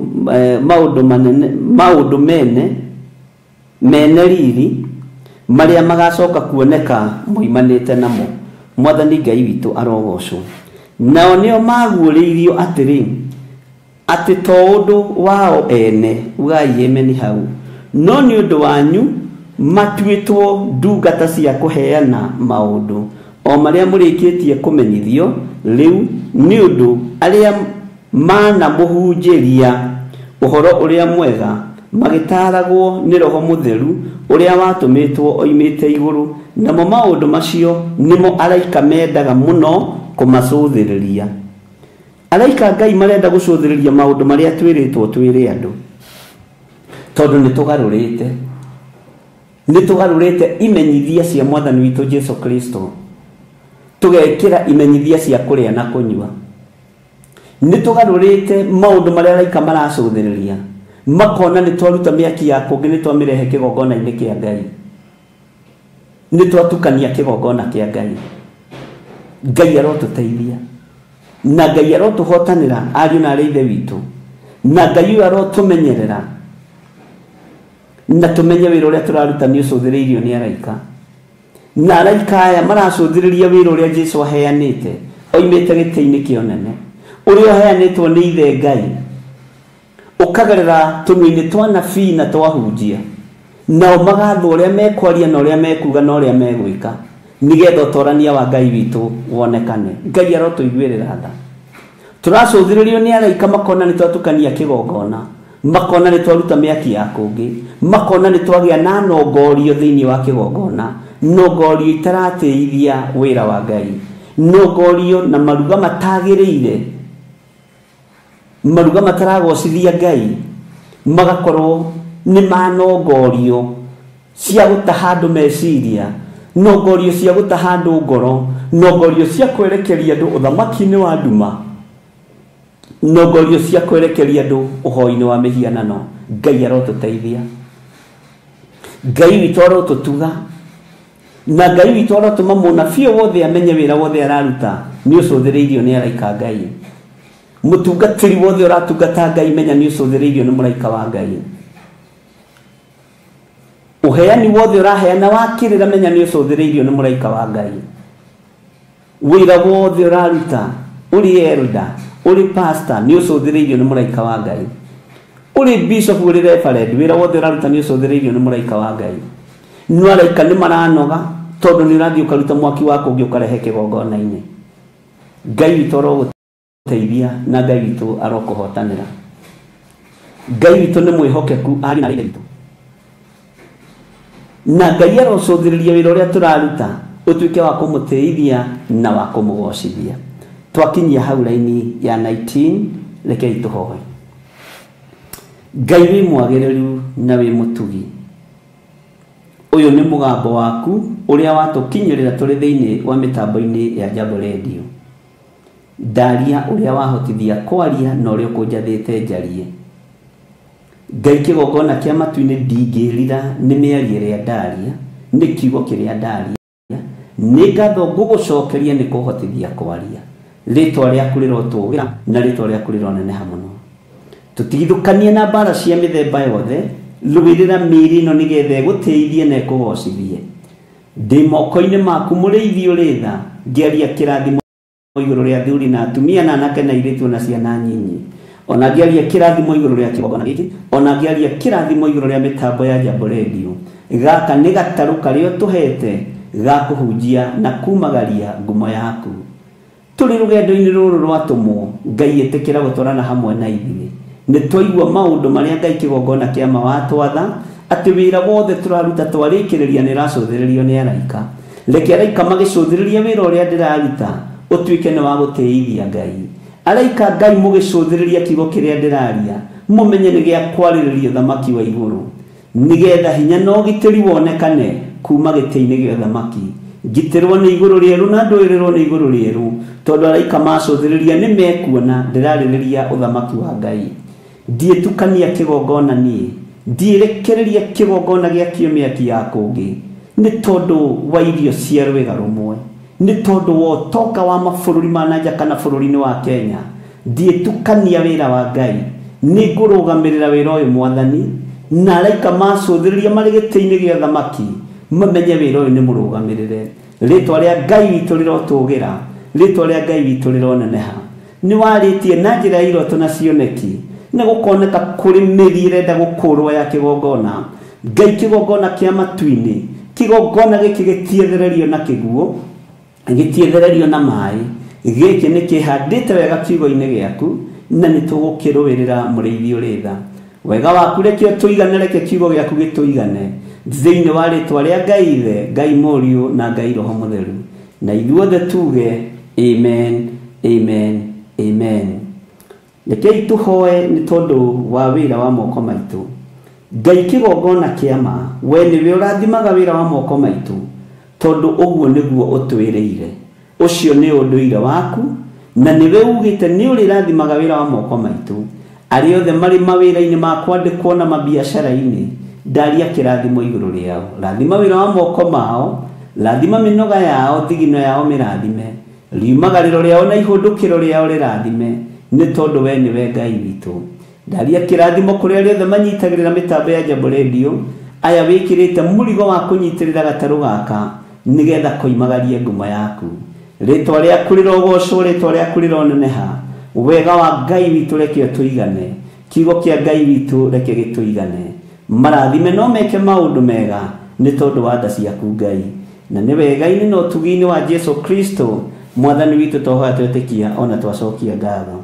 mene riri maria magacoka kuoneka moimanite namo. Mwathani Ngai witu arogocwo. Nao nio maguũrĩirio atĩrĩ, atĩ to ũndũ wao ene ugai emeni hau, no nĩ ũndũ wanyu matuĩtwo ndungata cia kũheana maũndũ o marĩa mũrĩkĩtie kũmenyithio rĩu, nĩ ũndũ arĩa manamũhunjĩria ũhoro ũrĩa mwega magĩtaragwo nĩ Roho Mũtheru ũrĩa watũmĩtwo oimĩte igũrũ. Namo maũndũ macio nĩmo araika mendaga mũno kũmacũthĩrĩria. Araika Ngai marenda gũcũthĩrĩria maũndũ marĩa twĩrĩtwo twĩre andũ, tondũ nĩtũgarũrĩte imenyithia cia Mwathani witũ Jesu Kristo, tũgekĩra imenyithia cia kũrĩa na kũnyua. Nĩtũgarũrĩte maũndũ marĩa araika maracũthĩrĩria, makona nĩtwaruta mĩaki ya kũngĩ nĩtwamĩrehe kĩgongona-inĩ kĩa Ngai, nĩtwatukania kĩgongona kĩa Ngai. Ngai arotũteithia na Ngai arotũhotanĩra ariũ na arĩa ithe witũ, na Ngai ũyũ arotũmenyerera na tũmenye wĩra ũrĩa tũraruta nĩ ũcũthĩrĩirio nĩ araika. Na araika aya maracũthĩrĩria wĩra ũrĩa Jesũ aheanĩte oimĩte gĩtĩ-inĩ kĩa ũnene, ũrĩa ũheanĩtwo nĩ ithe Ngai, ũkagerera tũnua-inĩ twa nabii na twahunjia, nao magathwo ũrĩa mekwaria na ũrĩa mekuga na ũrĩa megwĩka, nĩgetha ũtorania wa Ngai witũ wonekane. Ngai arotũiguĩrĩra tha. Tũracũthĩrĩrio nĩ araika makona nĩtwatukania kĩgongona, makona nĩtwaruta mĩaki ya kũngĩ, makona nĩtwagĩa na nongorio thĩinĩ wa kĩgongona, nongorio itaratĩithia wĩra wa Ngai, nongorio na maruga matagĩrĩire, maruga mataragocithia Ngai, magakorwo nĩ manongorio cia gũtaha andũ meciria, nongorio cia gũtaha andũ ngoro, nongorio cia kwerekeria andũ ũthamaki-inĩ wa nduma, nongorio cia kwerekeria andũ ũhoi-inĩ wa mĩhianano. Ngai arotũteithia, Ngai witũ arotũtuga, na Ngai witũ arotũma mũnabii wothe amenye wĩra wothe araruta nĩ ũcũthĩrĩirio nĩ araika Ngai. Mũtungatĩri wothe ũratungata Ngai menya nĩ ũcũthĩrĩirio nĩ mũraika wa Ngai. Ũheani wothe ũraheana wakĩrĩra menya nĩ ũcũthĩrĩirio nĩ mũraika wa Ngai. Wĩra wothe ũraruta, ũrĩ elder, ũrĩ pastor, nĩ ũcũthĩrĩirio nĩ mũraika wa Ngai. Ũrĩ bishop, ũrĩ reverend, wĩra wothe ũraruta nĩ ũcũthĩrĩirio nĩ mũraika wa Ngai. No araika nĩ maranoga tondũ nĩ ũrathiĩ ũkaruta mwaki wako ũngĩ ũkarehe kĩgongona-inĩ. Ngai witũ arogũteithia na Ngai witũ arokũhotanĩra. Ngai witũ nĩ mwĩhokeku ariũ na ithe witũ, na Ngai arocũthĩrĩria wĩra ũrĩa tũraruta ũtuĩke wa kũmũteithia na wa kũmũgocithia. Twakinyia hau raini ya 19, rekei tũhoe. Ngai wĩ mwagĩrĩru na wĩ mũtugi, ũyũ nĩ mũgambo waku ũrĩa watũkinyĩrĩra tũrĩ thĩinĩ wa mĩtambo-inĩ ya Jambo Radio. Ndaria ũrĩa wahotithia kwaria na ũrĩa ũkũnjathĩte njarie. Ngai kĩgongona kĩa matu-inĩ ndingĩrira nĩ mĩario ĩrĩa ndaria, nĩ kiugo kĩrĩa ndaria, nĩ ngatho ngũgũcokeria nĩ kũhotithia kwaria. Rĩtwa rĩaku rĩrotũgĩra na rĩtwa rĩaku rĩroneneha mũno. Tũtigithũkanie na mbara cia mĩthemba yothe, rũĩrĩra mĩĩrĩ ĩno nĩgetha ĩgũteithie na ĩkũgocithie. Ndĩ moko-inĩ maku mũrĩithi ũrĩ tha, ngĩaria kĩrathimo igũrũ rĩa athuri na atumia na anake na airĩtu na ciana nyinyi. Ona ngĩaria kĩrathimo igũrũ rĩa kĩgongona gĩkĩ, ona ngĩaria kĩrathimo igũrũ rĩa mĩtambo ya Jambo Radio. Gaka nĩ gatarũ karĩa ũtũhete ga kũhunjia na kumagaria ngumo yaku. Tũrĩ rũgendo-inĩ rũrũ rwatũmwo, Ngai ĩtĩkĩra gũtwarana hamwe na ithuĩ. Nĩ twaigua maũndũ marĩa Ngai kĩgongona kĩa ma watwatha, atĩ wĩra wothe tũraruta twarĩkĩrĩria nĩ racũthĩrĩrio nĩ araika. Reke araika magĩcũthĩrĩria wĩra ũrĩa ndĩraruta ũtuĩke nĩ wa gũteithia Ngai. Araika Ngai mũgĩcũthĩrĩria kiugo kĩrĩa ndĩraria, mũmenye nĩ gĩa kwarĩrĩria ũthamaki wa igũrũ, nĩgetha hinya na ũgitĩri wonekane kuma gĩtĩ-inĩ gĩa ũthamaki. Ngitĩrwo nĩ igũrũ rĩerũ na ndũĩrĩrwo nĩ igũrũ rĩerũ, tondũ araika macũthĩrĩria nĩ mekuona ndĩrarĩrĩria ũthamaki wa Ngai. Ndiĩtukania kĩgongona niĩ, ndiĩrekereria kĩgongona gĩa kĩo mĩaki ya kũngĩ, nĩ tondũ wa irio cia rwĩga rũmwe, nĩ tondũ wa ũtonga wa mabũrũri ma nanja kana bũrũri-inĩ wa Kenya ndiĩtukania wĩra wa Ngai nĩ ngũrũgamĩrĩra wĩra ũyũ Mwathani na araika macũthĩrĩria marĩ gĩtĩ-inĩ gĩa thamaki mamenye wĩra ũyũ nĩ mũrũgamĩrĩre. Rĩtwa rĩa Ngai witũ rĩrotũgĩra, rĩtwa rĩa Ngai witũ rĩroneneha. Nĩ warĩtie na njĩra ya iroto na cioneki nĩ gũkoneka kũrĩ mĩri ĩrenda gũkũrwo ya kĩgongona. Ngai kĩgongona kĩa matu-inĩ, kĩgongona gĩkĩ gĩtiethĩrĩrio na kĩguũ, gĩtiethĩrĩrio na maĩ, gĩkĩ nĩ kĩhandĩte wega kiugo-inĩ gĩaku na nĩ tũgũkĩrũĩrĩra mũrĩithi ũrĩ tha. Wega waku reke ũtũigane, reke kiugo gĩaku gĩtũigane thĩinĩ wa rĩtwa rĩa Ngai Ithe, Ngai Mũriũ na Ngai Roho Mũtheru, na ithuothe tuge amen, amen, amen. Rekei tũhoe nĩ tondũ wa wĩra wa moko maitũ. Ngai kĩgongona kĩa ma, we nĩwe ũrathimaga wĩra wa moko maitũ, tondũ ũguo nĩguo ũtwĩrĩire. Ũcio nĩ ũndũire waku na nĩwe ugĩte nĩ ũrĩrathimaga wĩra wa moko maitũ. Arĩa othe marĩ mawĩra-inĩ ma kwandĩkwo na mabiacara-inĩ, ndaria kĩrathimo igũrũ rĩao. Rathima wĩra wa moko mao, rathima mĩnoga yao, thigino yao mĩrathime, riumagarĩro rĩao na ihũndũkĩro rĩao rĩrathime, nĩ tondũ we nĩwe Ngai witũ. Ndaria kĩrathimo kũrĩ arĩa othe manyitagĩrĩra mĩtambo ya Jambo Radio, aya wĩkĩrĩte mũrigo wa kũnyitĩrĩra gatarũ gaka nĩgetha koimagarie ngumo yaku. Rĩtwa rĩaku rĩrogocwo, rĩtwa rĩaku rĩroneneha. Wega wa Ngai witũ reke ũtũigane, kiugo kĩa Ngai witũ reke gĩtũigane. Marathime no meke maũndũ mega nĩ tondũ wa tha ciaku Ngai, na nĩ wega-inĩ na ũtugi-inĩ wa Jesu Kristo Mwathani witũ tũhoya twetĩkia ona twacokia ngatho.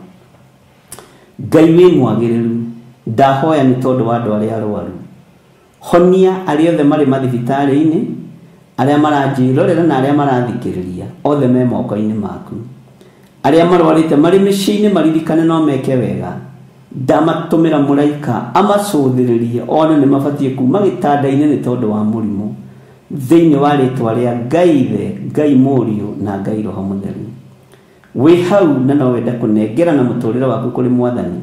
Ngai wĩ mwagĩrĩru, ndahoya nĩ tondũ wa andũ arĩa arwaru. Honia arĩa othe marĩ mathibitarĩ-inĩ, arĩa maranjĩrorera na arĩa marathikĩrĩria, othe me moko-inĩ maku. Arĩa marwarĩte marĩ mĩciĩ-inĩ maririkane no meke wega. Ndamatũmĩra mũraika amacũthĩrĩrie one nĩ mabatiĩ kuma gĩtanda-inĩ nĩ tondũ wa mũrimũ, thĩinĩ wa rĩtwa rĩa Ngai Ithe, Ngai Mũriũ na Ngai Roho Mũtheru. Wĩ hau na no wende kũnengerana mũtũrĩre waku kũrĩ Mwathani,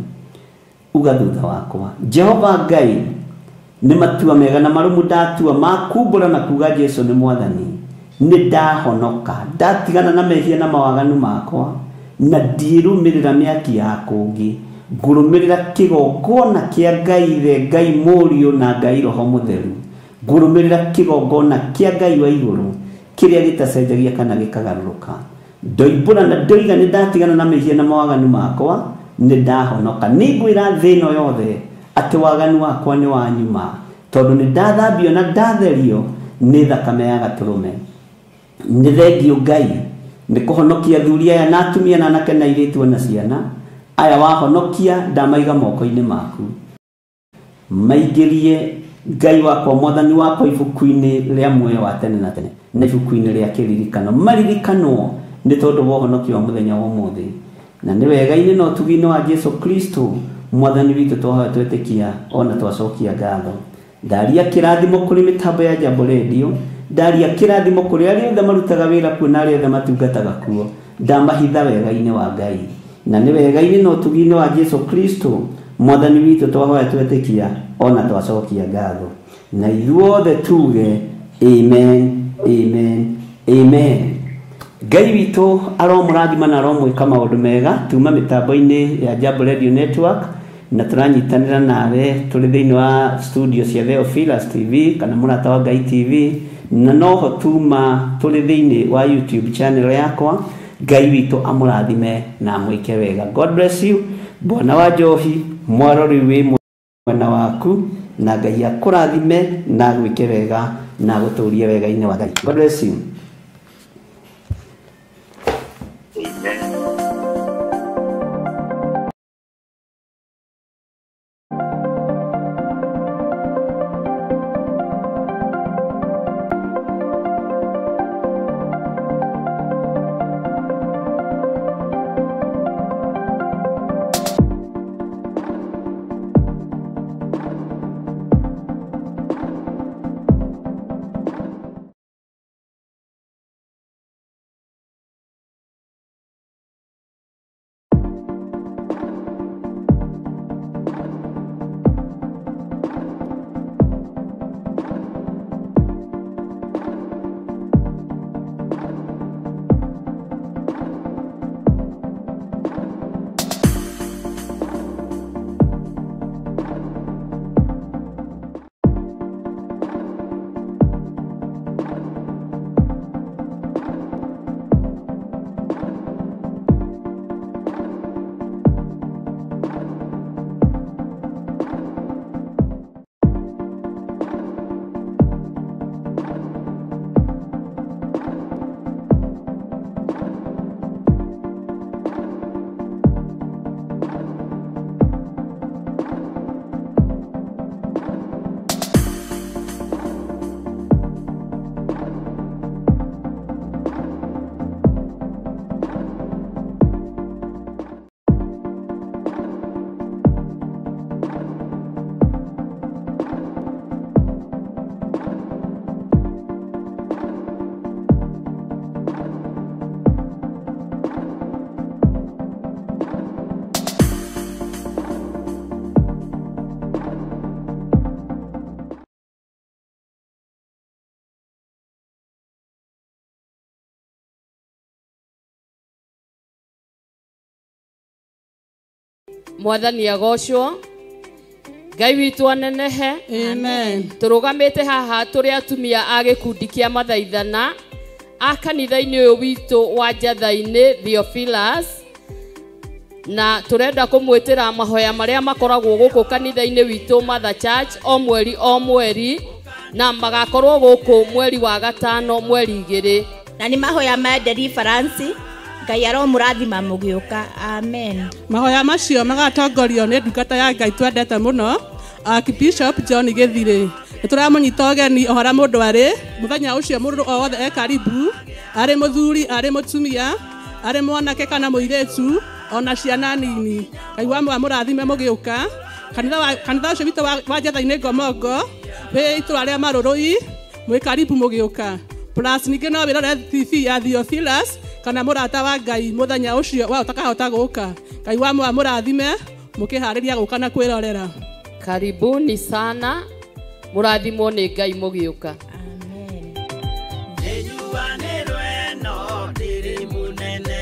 uga thutha wakwa: Jehova Ngai, nĩ matua mega na marũmu ndatua makumbũra na kuga Jesu nĩ Mwathani. Nĩ ndahonoka, ndatigana na mehia na mawaganu makwa, na ndiĩrũmĩrĩra mĩaki ya kũngĩ, ngũrũmĩrĩra kĩgongona kĩa Ngai Ithe, Ngai Mũriũ na Ngai Roho Mũtheru. Ngũrũmĩrĩra kĩgongona kĩa Ngai wa igũrũ kĩrĩa gĩtacenjagia kana gĩkagarũrũka. Ndoimbũra na ndoiga nĩ ndatigana na mehia na mawaganu makwa, nĩ ndahonoka. Nĩ ngwĩra thĩ ĩno yothe atĩ waganu wakwa nĩ wa nyuma, tondũ nĩ ndathambio na ndatherio nĩ thakame ya Gatũrũme. Nĩ thengio Ngai nĩ kũhonokia athuri aya na atumia na anake na airĩtu na ciana aya wahonokia, ndamaiga moko-inĩ maku. Maingĩrie Ngai wakwa, Mwathani wakwa, ibuku-inĩ rĩa muoyo wa tene na tene, na ibuku-inĩ rĩa kĩririkano. Maririkanwo nĩ tondũ wa ũhonokio wa mũthenya wa ũmũthĩ, na nĩ wega-inĩ na ũtugi-inĩ wa Jesu Kristo Mwathani witũ twahoya twetĩkia ona twacokia ngatho. Ndaria kĩrathimo kũrĩ mĩtambo ya Jambo Radio, ndaria kĩrathimo kũrĩ arĩa othe marutaga wĩra kuo na arĩa othe matungataga kuo, ndamahitha wega-inĩ wa Ngai, na nĩ wega-inĩ na ũtugi-inĩ wa Jesu Kristo Mwathani witũ twahoya twetĩkia ona twacokia ngatho, na ithuothe tuge amen, amen, amen. Ngai witũ aromũrathima na aromwĩka maũndũ mega tuma mĩtambo-inĩ ya Jambo Radio Network, na tũranyitanĩra nawe tũrĩ thĩinĩ wa studio cia Theophilus TV kana Mũrata wa Ngai TV, na noho tuma tũrĩ thĩinĩ wa YouTube channel yakwa. Ngai witũ amũrathime na amwĩke wega. God bless you. Bwana wa Njohi mwarori wĩ mwena waku, na Ngai akũrathime na agwĩke wega na agũtũrie wega-inĩ wa Ngai. God bless you. mwathani agocwo Ngai witũ anenehe. Amen. Tũrũgamĩte haha tũrĩ atumia a gĩkundi kĩa mathaithana a kanitha-inĩ ũyũ witũ wa Njatha-inĩ Theophilus, na tũrenda kũmwĩtĩra mahoya marĩa makoragwo gũkũ kanitha-inĩ witũ Mother Church o mweri na magakorwo gũkũ mweri wa gatano mweri 2, na nĩ mahoya ma deliverance. Ngai aromũrathima mũgĩũka. Amen. Mahoya macio magatongorio nĩ ndungata ya Ngai twendete mũno Archbishop John Gĩthirĩ. Nĩtũramũnyita ũgeni o harĩa mũndũ arĩ mũthenya ũcio mũndũ o wothe e karibu, arĩ mũthuri, arĩ mũtumia, arĩ mwanake kana mũirĩtu, ona ciana nini. Ngai wa mũrathime mũgĩũka. Kanitha ũcio witũ wa Njatha-inĩ Ngomongo wĩ itũra rĩa Marũrũi, mwĩ karibu mũgĩũka. Plus ningĩ no wĩrore TV ya Theophilus kana mũrata wa Ngai mũthenya ũcio wa ũtakahota gũka. Ngai wa mũrathime mũkĩharĩria gũka na kwĩrorera. Karibuni sana, mũrathimwo nĩ Ngai mũgĩũka. Amen. Nĩnyuanĩrwo no ndĩrĩ mũnene,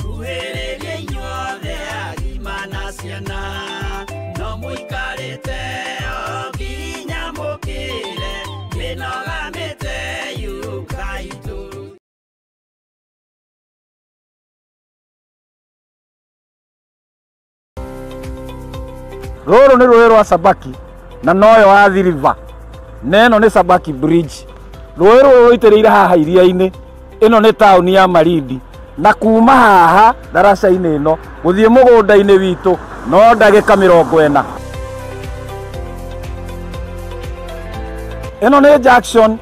kuhĩrĩria inyuothe agima na ciana, no mũikarĩte o nginya mũkĩre, mwĩnogamĩte yuka itũ. Rũrũ nĩ rũĩ rwa Sabaki na noyo wa Athi River, neno nĩ Sabaki Bridge. Rũĩ rũrũ rũitĩrĩire haha iria-inĩ, ĩno nĩ taũni ya Malindi, na kuma haha daraca-inĩ ĩno gũthiĩ mũgũnda-inĩ witũ no ndagĩka 40. Ĩno nĩ junction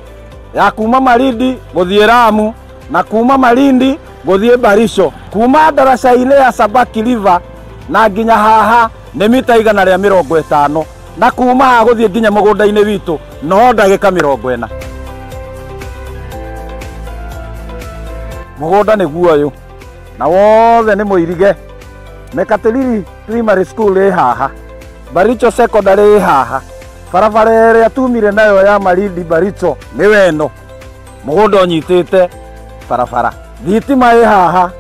ya kuma Malindi gũthiĩ Lamu na kuma Malindi gũthiĩ Barisho. Kuma daraca-inĩ ya Sabaki River na nginya haha nĩ mita 150, na kuma haha gũthiĩ nginya mũgũnda-inĩ witũ no ndagĩka 40. Mũgũnda nĩ guoyũ na wothe nĩ mũirige. Mekatilili Primary School ĩ haha, Baricho Secondary ĩ haha, barabara ĩrĩa tumire nayo ya Malindi Baricho nĩ weno, mũgũnda ũnyitĩte barabara. Thitima ĩ haha,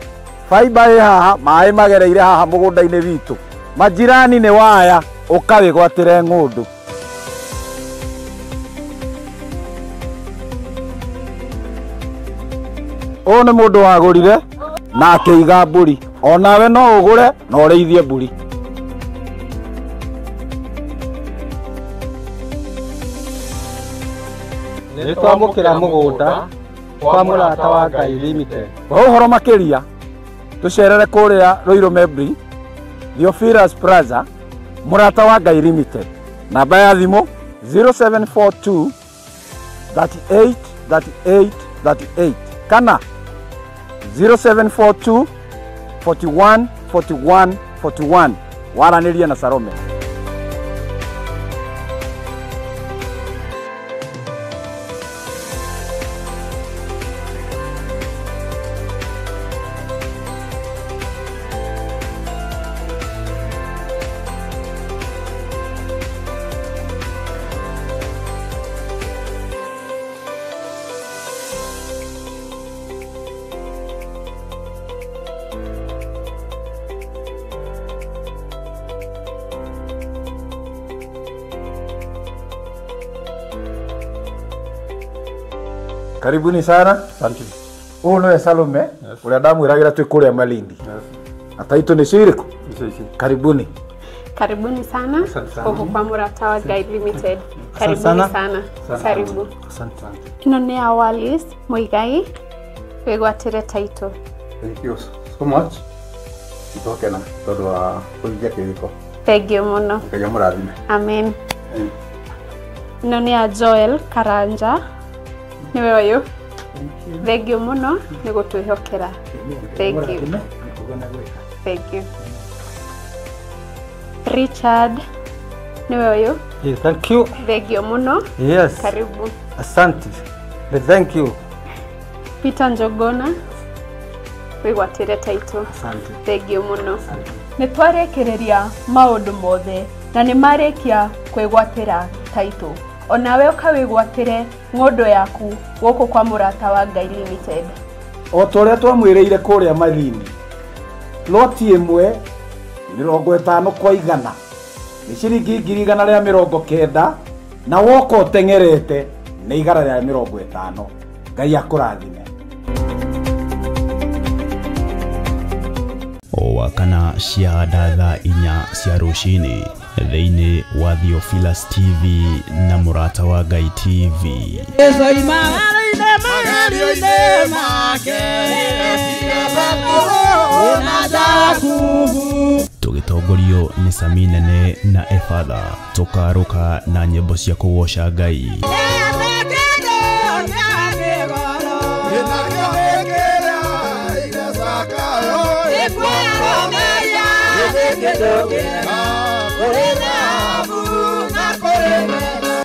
fiber ĩ haha, maĩ magereire haha mũgũnda-inĩ witũ. Majirani nĩ waya ũkawĩgwatĩre ng'ũndũ. Ũyũ nĩ mũndũ wagũrire na akĩiga mbũri, onawe no ũgũre na ũrĩithie mbũri. Nĩtwamũkĩra mũgũnda kwa mũrata wa Ngai Limited. Kwa ũhoro makĩria tũcerere kũrĩa Ruiru Mebri Theophilus Plaza, mũrata wa Ngai Limited. Namba ya thimũ 0742 38 38 38 kana 0742 41 41 41. Waranĩria na Salome. Karibuni sana. Asante. Huyu nĩwe Salome ũrĩa ndamwĩragĩra twĩ kũrĩa Malindi. Ataitũ nĩ cirĩkũ? Karibuni. Karibuni sana. Huku kwa mũrata wa Ngai Limited. Karibuni sana. Karibu. Asante. Ĩno nĩ ya Wallace Muigai wĩgwatĩre taitũ. Thank you so much. Itoke na tondũ wa kũhingia kĩrĩko. Thengiũ mũno. Ngai amũrathime. Amen. Ĩno nĩ ya Joel Karanja. Niwe ũyũ. Thengiũ mũno nĩ gũtwĩhokera. Thank you. Thank you. Richard niwe ũyũ. Yes, thank you. Thengiũ mũno. Yes. Karibu. Asante. Thank you. Peter Njogona wĩgwatĩre taitũ. Asante. Thengiũ mũno. Nĩ twarĩkĩrĩria maũndũ mothe na nĩ marĩkia kwĩgwatĩra taitũ. Onawe ũkawĩgwatĩre ng'ũndũ yaku gũkũ kwa mũrata wa Ngai Limited. O ta ũrĩa twamwĩrĩire kũrĩa Malindi, loti ĩmwe 50 kwa 100 nĩ ciringi 190 na woka ũteng'erete nĩ igara rĩa 50. Ngai akũrathime. Wakana ciahanda thaa 4 cia rũcinĩ thĩinĩ wa Theophilus TV na Mũrata wa Ngai TV. Tũgĩtongorio nĩ Sami Nene na Efatha, tũkarũka na nyĩmbo cia kũgoca Ngai.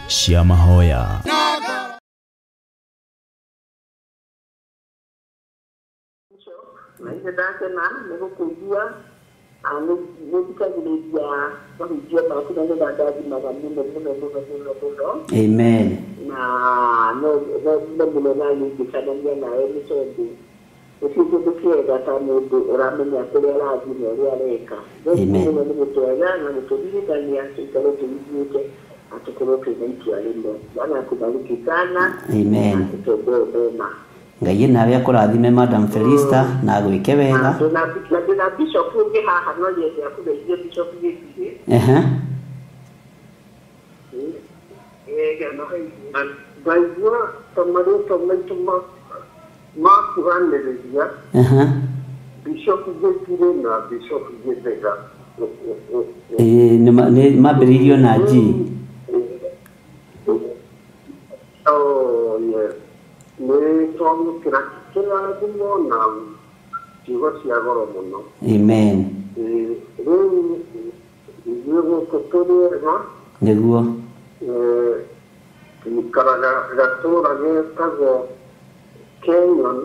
Cia mahoya. Na ndakena nĩ gũkũigua nĩthikagĩrĩria mahunjio maku na nĩndathimaga mũno. Amen. Na no mũno na nĩngĩcanania nawe nĩ tondũ ũcio kĩndũ kĩega ta mũndũ ũramenya kũrĩa arathiĩ na ũrĩa areka. Amen. Nĩ gũtwega na gũtũririkania tũikare tũiguĩte na tũkorwo twĩna itua rĩmwe. Bwana akubariki sana. Amen. Tũtũndũ ndema. Ngai nawe akũrathime Madam Felista na gwĩke wega. Na bishop ũngĩ haha no yende akũgeithie bishop gĩkĩ. Ngaigua tamarĩtwo maitũ makuhanĩrĩria bishop gĩkire na bishop gĩthega. Nĩ mambĩrĩirio na G. Oh, yes. Nĩ twamũkĩra kĩrathimo na kiugo cia goro mũno. Amen. Rĩu ithuĩ gũkũ tũrĩega nĩguo tũikaraga gatũũra getagwo Kenyon,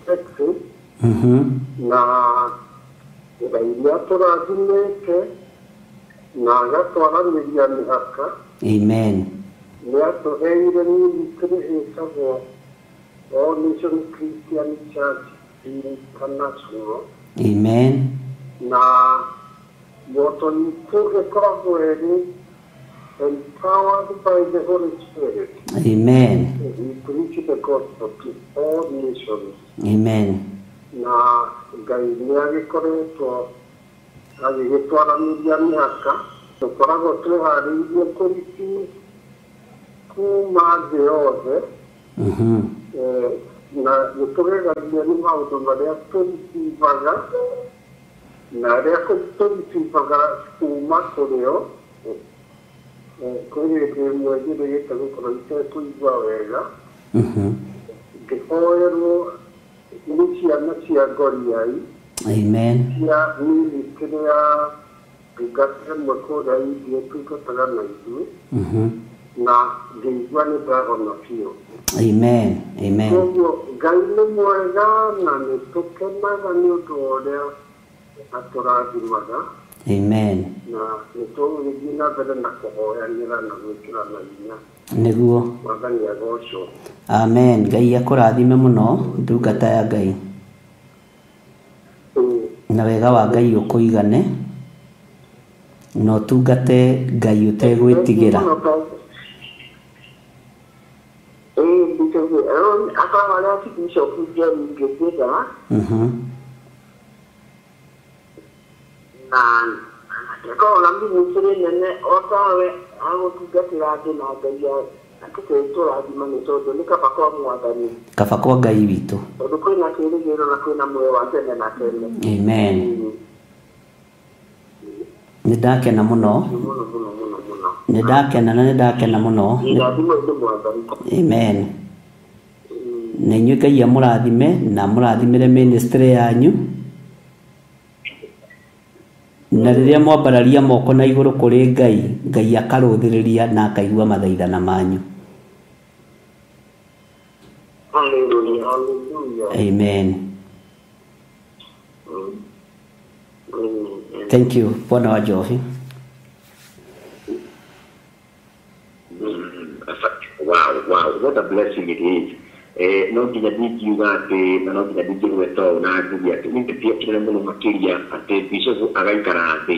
Texas, na Ngai nĩatũrathimĩte na agatwaranĩria mĩhaka. Amen. Nĩatũheire ministry ĩtagwo All Nation Christian Church International. Amen. Na moto witũ ĩkoragwo ĩrĩ empowered by the Holy Spirit. Amen. We preach the gospel to all nations. Amen. Na Ngai nĩagĩkoretwo agĩgĩtwaranĩria mĩhaka. Tũkoragwo twĩharĩirie kũriki kuma thĩ yothe. Na nĩtũgegagia nĩ maũndũ marĩa tũricivaga na arĩa tũricivaga kuma kũrĩ o. Kũrĩ hĩndĩ ĩmwe njĩrĩgĩte gũkorwo itekũigua wega. Ngĩhoerwo nĩ ciana cia ngoriai. Amen. Cia ministry ya ndungata ĩmwe kũrĩa India tungataga na ithuĩ. Na ngĩigua nĩ ndagona biũ. Amen. Amen. Koguo Ngai nĩ mwega na nĩtũkenaga nĩ ũndũ ũrĩa atũrathimaga. Amen. Na nĩtũgũthiĩ na mbere na kũhoyanĩra na gwĩkĩrana hinya. Nĩguo. Mwathani agocwo. Amen. Ngai akũrathime mũno ndungata ya Ngai. Na wega wa Ngai ũkũigane na ũtungate Ngai ũtegwĩtigĩra. Kaba kwa Ngai witũ. Amen. Nĩndakena mũno. Nĩndakena mũno. Amen. Na inyuĩ Ngai amũrathime na mũrathimĩre ministry yanyu. Na rĩrĩa mwambararia moko na igũrũ kũrĩ Ngai, Ngai akarũthĩrĩria na akaigua mathaithana manyu. Amen. Thank you, Bwana wa Njohi. Wow, what a blessing it is. no nginya ndingiuga atĩ na no nginya ndingĩgweta na ndugi atĩ nĩndĩtiakĩrĩre mũno makĩria atĩ Bishop agaikara thĩ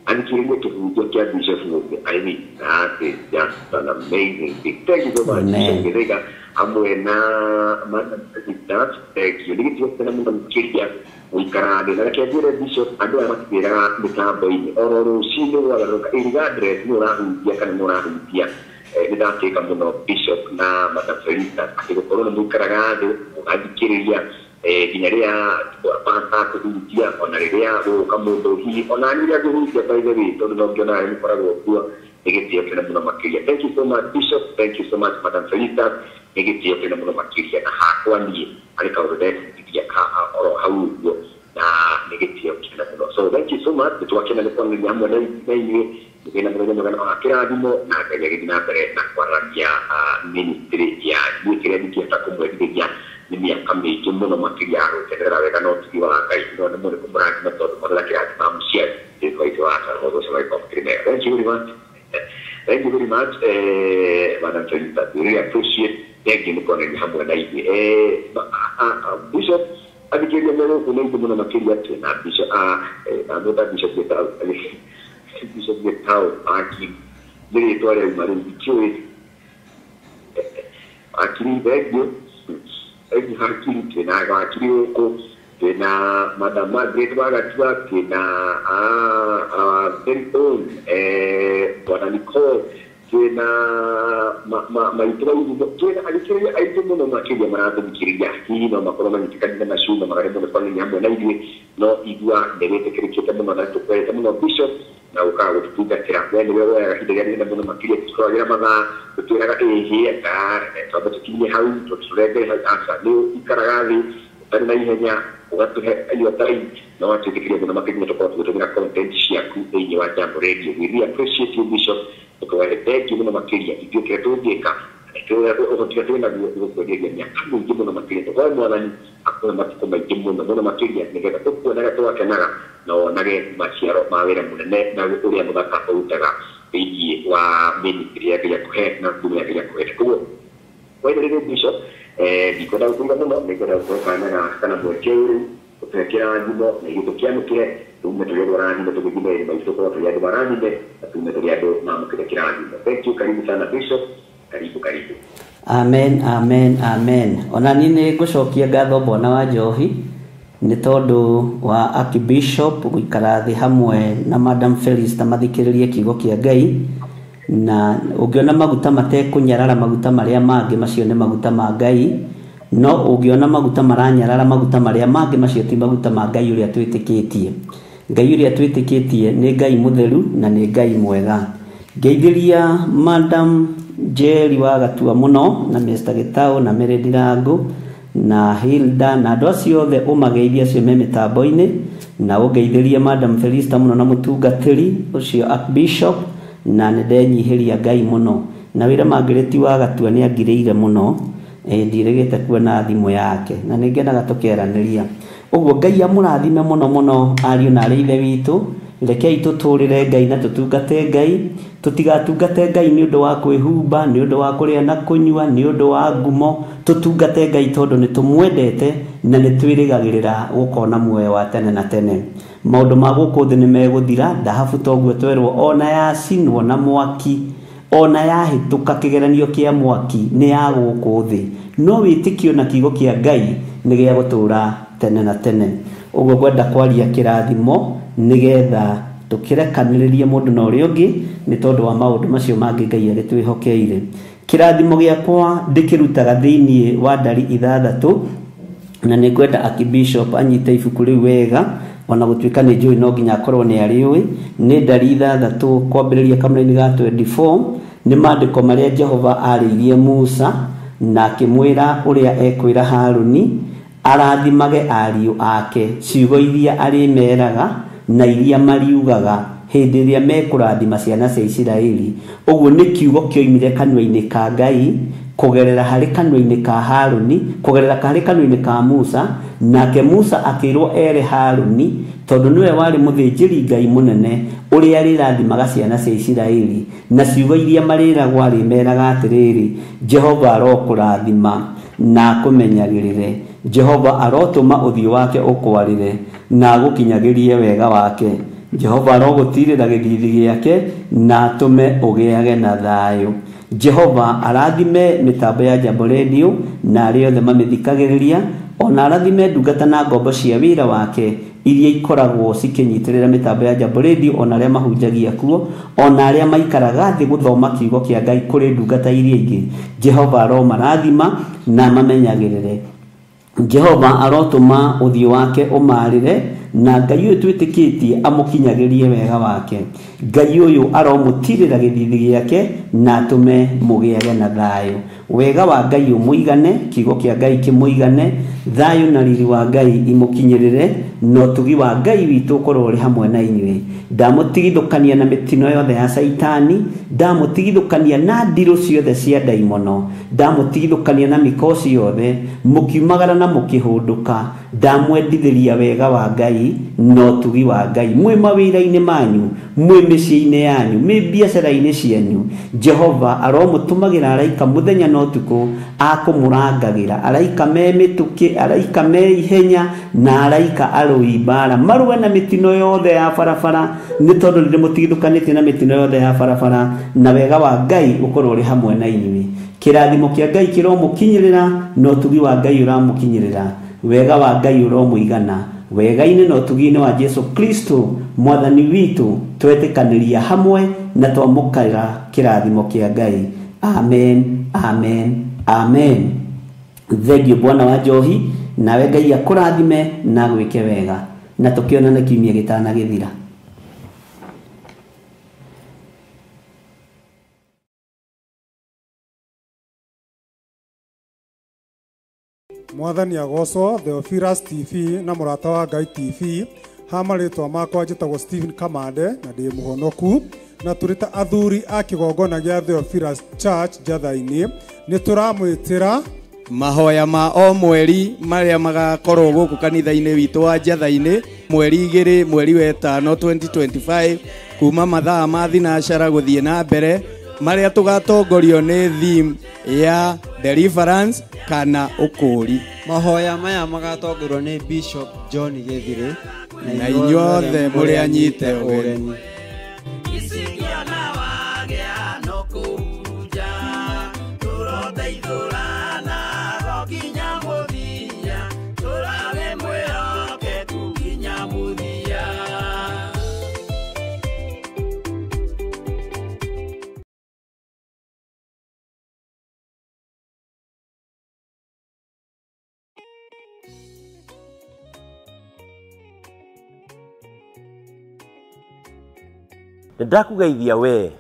athikĩrĩrie kĩhunjio kĩa Bishop Muge. I mean, that is just an amazing thing. Thank you so much, Bishop Githaiga, hamwe na Madam President. Thank you. Nĩgĩtiakĩrĩre mũno makĩria gũikara thĩ na rekĩambĩre Bishop andũ aya matigĩraga mĩtambo-inĩ oro rũcinĩ gwagarũrũka regardless nĩ ũrahunjia kana nĩ ũrahunjia. Nĩndatĩka mũno Bishop na Madam Felista atĩ gũkorwo nĩ mũikaraga thĩ mũgathikĩrĩria nginya rĩrĩa pasta kũhunjia ona rĩrĩa gũka mũndũ hihi ona rĩrĩa kũhunjia by the way tondũ no ngĩona nĩ mũkoragwo kuo. Nĩgĩtĩo kĩnene mũno makĩria. Thank you so much Bishop, thank you so much Madam Felista. Nĩgĩtĩo kĩnene mũno makĩria na hakwa niĩ harĩ kaũndũ ndebundithia oro hau ũguo na nĩgĩtĩo kĩnene mũno. So thank you so much. Nĩtwakena nĩ kwanĩria hamwe na inyuĩ na mũthenya mwega wa kĩrathimo na Ngai agĩthiĩ na mbere na kwaragia ministry ya kĩrĩa ndingĩhota kũmwendithĩria nĩ mĩaka mĩingĩ mũno makĩria ya gũkenerera wega na ũtugi wa Ngai no nĩ mũndũ kũmũrathima tondũ mũndũ kĩrathima mũciari thĩinĩ wa ithe wa Ngai ũcio wa ĩkomkĩrĩmega. Thank you very much. Thank you very much. Madam Felista, we really appreciate. Thank you nĩ kwanĩria hamwe na inyuĩ. Bishop athikĩrĩria mũno kũnĩithĩ mũno makĩria atĩ na Bishop Bishop Gitau aki nĩrĩ twarĩa uma rĩu ndikiũĩ akiri thengio hakiri twĩna wakiri ũkũ twĩna Madam Margaret Wagatua twĩna very own Bwana Nicole twĩna maitũ wairugo twĩna athikĩrĩria aingĩ mũno makĩria marathikĩrĩria hihi no makorwo manyitĩkanire na cuma magarĩ mũno kwanĩria hamwe na ithuĩ no igua nĩgĩtĩkĩrĩkĩte mũno na tũkwendete mũno Bishop na ũkaga gũtũtungatĩra we nĩwe woyaga ihinda rĩrĩa rĩnene mũno makĩria tũtwagĩra mathaa tũtwĩraga ĩhĩ twamba tũkinyie hau tũtũrengere hau aca nĩ ũikaraga thĩ ũtarĩ na ihenya ũgatũhe iyo time na watwĩtĩkĩria mũno makĩria tũkorwo tũgĩtũmĩra content ciaku thĩinĩ wa Jambo Radio. We really appreciate you Bishop. Tũkawende mũno makĩria ithuĩ kĩrĩa tũngĩka ũhoti twĩ naguo gũkwenderia mĩaka mĩingĩ mũno makĩria tũkoe Mwathani akũhe matukũ maingĩ mũno makĩria nĩgetha tũkuonaga tũgakenaga na wonage maciaro ma wĩra mũnene na ũrĩa mũthaka ũrutaga thĩinĩ wa ministry ya Ngai akũhe na ngumo ya Ngai akũhe. Koguo wendereire Bishop ndikwenda gũkũiga mũno nĩngwenda gũkanaga kana mweke ũyũ ũtũhe kĩrathimo na ithuĩ tũkĩamũkĩre tume tũrĩ andũ arathime tũgĩthiĩ na maitũ tũkorwo tũrĩ andũ marathime na tume tũrĩ andũ mamũkĩre kĩrathimo. Thank you. Karibu sana Bishop. Karibu. Amen, amen, amen. Ona niĩ nĩ ngũcokia ngatho Bwana wa Njohi nĩ tondũ wa Archbishop gũikara thĩ hamwe na Madam Felista mathikĩrĩrie kiugo kĩa Ngai na ũngĩona maguta matekũnyarara maguta marĩa mangĩ macio nĩ maguta ma Ngai no ũngĩona maguta maranyarara maguta marĩa mangĩ macio ti maguta ma Ngai ũrĩa twĩtĩkĩtie. Ngai ũrĩa twĩtĩkĩtie nĩ Ngai mũtheru na nĩ Ngai mwega. Ngeithĩria Madam Jerry Wagatua mũno na Mr. Gitau na Mary Ndirangu na Hilda na andũ acio othe ũmageithia acio me mĩtambo-inĩ na ũngeithĩrie Madam Felista mũno na mũtungatĩri ũcio Archbishop na nĩndenyihĩria Ngai mũno na wĩra Margaret Wagatua nĩ angirĩire mũno ndirĩgĩte kuona thimũ yake na nĩngenaga tũkĩaranĩria. Ũguo Ngai amũrathime mũno ariũ na arĩ ithe witũ. Rekei tũtũrĩre Ngai na tũtungate Ngai, tũtigatungate Ngai nĩ ũndũ wa kwĩhumba, nĩ ũndũ wa kũrĩa na kũnyua, nĩ ũndũ wa ngumo. Tũtungate Ngai tondũ nĩ tũmwendete na nĩ twĩrĩgagĩrĩra gũkona muoyo wa tene na tene. Maũndũ ma gũkũ thĩ nĩ megũthira, ndahabu toguo twerwo ona yacinwo na mwaki, ona yahĩtũka kĩgeranio kĩa mwaki nĩ ya gũkũ thĩ, no wĩtĩkio na kiugo kĩa Ngai nĩ gĩa gũtũra tene na tene. Ũguo ngwenda kwaria kĩrathimo nigetha tukirekanĩrĩrie mũndũ na ũrĩa ũngĩ nĩ tondũ wa maũndũ macio mangĩ Ngai agĩtwĩhokeire. Kĩrathimo gĩakwa ndĩkĩrutaga thĩinĩ wa ndari 6 na nĩ ngwenda Archbishop anyite ibuku rĩu wega ona gũtuĩka nĩ njũĩ no nginya akorwo nĩ arĩũĩ. Nĩ ndari 6 kwambĩrĩria kamũra-inĩ ga 24 nĩ maandĩko marĩa Jehova arĩirie Musa na akĩmwĩra ũrĩa ekwĩra Haruni arathimage ariũ ake ciugo iria arĩmeraga na iria mariugaga hĩndĩ ĩrĩa mekũrathima ciana cia Isiraeli. Ũguo nĩ kiugo kĩoimire kanua-inĩ ka Ngai kũgerera harĩ kanua-inĩ ka Haruni, kũgerera harĩ kanua-inĩ ka Musa, nake Musa akĩrwo ere Haruni tondũ nĩwe warĩ mũthĩnjĩri Ngai mũnene ũrĩa arĩrathimaga ciana cia Isiraeli na ciugo iria marĩragwo arĩmeraga atĩrĩrĩ, Jehova arokũrathima na kumenyagirire. Jehova arotuma uthio wake ukwarire na gukinyagirie wega wake. Jehova arogutirira githithi giake na tume ugiage na thayo. Jehova arathime mitambo ya Jambo Radio na aria othe mamithikagiriria, ona arathime ndungata na ngombo cia wira wake iria ikoragwo cikinyitirira mitambo ya Jambo Radio, ona aria mahunjagia kuo, ona aria maikaraga thi guthoma kiugo kia Ngai kuri ndungata iria ingi. Jehova aromarathima na mamenyagirire. Jehova arotuma uthio wake umarire na Ngai uyu twitikitie amukinyagirie wega wake. Ngai uyu aromutirira githithi giake na tume mugiage na thayo. Wega wa Ngai umuigane, kiugo kia Ngai kimuigane, thayo na riri wa Ngai imukinyirire, no tugi wa Ngai witu ukorwo uri hamwe na inywe. Ndamutigithukania na mitino yothe ya Saitani, ndamutigithukania na ndiru ciothe cia daimono, ndamutigithukania na mikosi yothe, mukiumagara na mukihunduka, ndamwendithiria wega wa Ngai no tugi wa Ngai mwe mawira-ini manyu, mwe micii-ini yanyu, mwe biacara-ini cianyu. Jehova aromutumagira araika muthenya no tuku akumurangagira, araika me mituki, araika me ihenya na araika arui mbara maruwe na mitino yothe ya barabara, ni tondu ndimutigithukanitie na mitino yothe ya barabara, na wega wa Ngai ukorwo uri hamwe na inyuĩ. Kirathimo kia Ngai kiromukinyirira, no tugi wa Ngai uramukinyirira, wega wa Ngai uromuigana. Wega-ini no tugi-ini wa Jesu Kristo mwathani witu twetikaniria hamwe na twamukira kirathimo kia Ngai. Amen, amen, amen. Thengio Bwana wa Njohi, nawe Ngai akurathime na gwike wega, na tukionana kiumia gitanagithira. Mwathani agocwo. Theophilus TV na Murata wa Ngai TV. Hamaritwa makwa njitagwo Stephen Kamande na ndi muhonoku, na turita athuri a kigongona gia Theophilus Church Njatha-ini ni turamwitira mahoya ma o mweri maria magakorwo guku kanitha-ini witu wa Njatha-ini mweri 2 mweri wa 5 2025 kuma mathaa ma thinacara guthie na mbere, maria tugatongorio ni theme ya deliverance kana ukuri. Mahoya maya magatongorwo ni Bishop John Githire na inyuothe muri anyite ugeni. Ndakugeithia we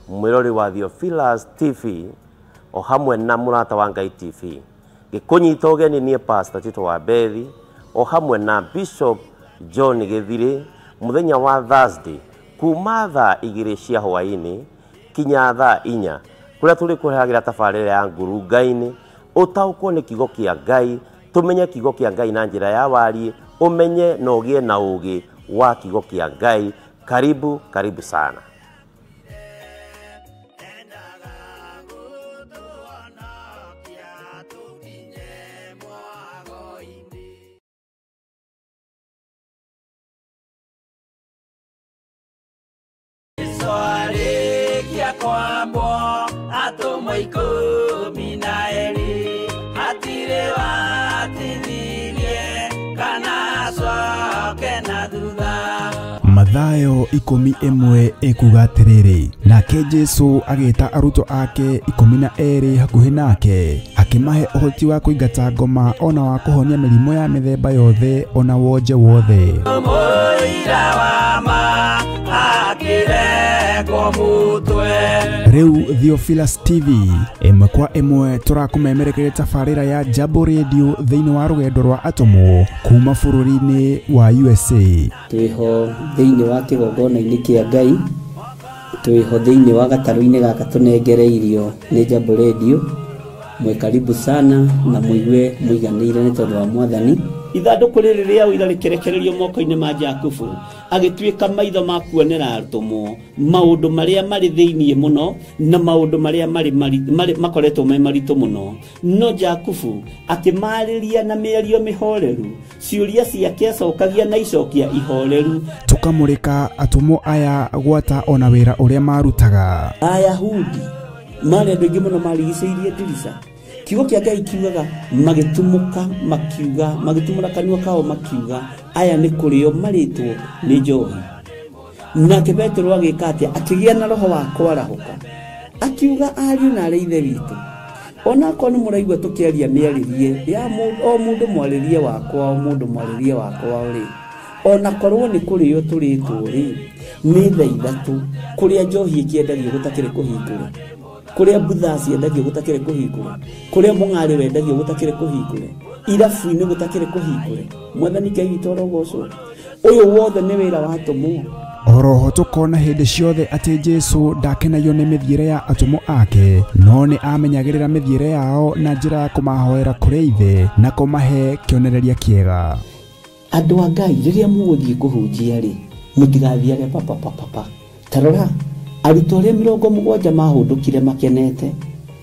mwirori wa Theophilus TV o hamwe na Murata wa Ngai TV. Gikunyita ugeni nie Pastor Tito wa Bethi o hamwe na Bishop John Githire muthenya wa Thursday kuma thaa 2 cia hwaini kinya thaa 4 kuria turi kuheagira tabarira ya nguru Ngai-ini, utaukwo ni kiugo kia Ngai, tumenye kiugo kia Ngai na njira ya wari, umenye na ugie na ugi wa kiugo kia Ngai. Karibu, karibu sana. Swali kia kwambo atumwa 12 hatire watithirie kana coke na thutha. Mathayo 11 ekuga atiriri, nake Jesu agita arutwo ake 12 hakuhi nake, akimahe uhoti wa kuingata ngoma ona wa kuhonia mirimo ya mithemba yothe ona wonje wothe. Riu Theophilus TV imwe kwa imwe turakumemerekeria tabarira ya Jambo Radio thiini wa rugendo rwa atomo kuma bururi-ini wa USA. Twiho thiini wa kigongona-ini kia Ngai, twiho thiini wa gataru-ini gaka tunengereirio ni Jambo Radio, mwe karibu sana na muigue muiganire ni tondu wa mwathani. Ithanduku riri ria uira rikerekererio moko-ini ma Jakubu agituika maitho ma kuonera arutwo maundu maria mari thiini muno na maundu maria mari makoretwo me maritu muno. No Jakubu akimariria na mĩario mĩhoreru, ciuria ciake acokagia na icokia ihoreru. Tukamurika atumo aya gwata ona wira uria marutaga. Ayahudi mari andu aingi muno marigicĩirie ndirica. Kiugo kia Ngai kiugaga magitumuka makiuga magitumura kanua kao makiuga aya ni kurio maritwo ni njohi. Nake Petero agika atia akigia na roho wa kwarahuka akiuga ariu na ithe witu ona ko ni muraigwa tukiaria miaririe ya o mundu mwaririe wakwa o mundu mwaririe wakwa uri ona korwo ni kurio turitwo ri ni tha ithatu kuria njohi ikiendagio gutakire kuhingura, kuria buthasi endagio gutakire kuhingura, kuria mung'ari wendagio gutakire kuhingura, irafu-ini gutakire kuhingura. Mwathani Ngai witũ arogocwo. Uyu wothe ni wira wa atumo. Oroho tukona hindi ciothe ati Jesu ndakenagio ni mithiire ya atumo ake, no ni amenyagirira mithiire yao na njira ya kumahoera kuri ithe na kumahe kionereria kiega. Andu a Ngai riria muguthie kuhunjia ri mutigathiage papa tarora arutwo aria 70 mahundukire makenete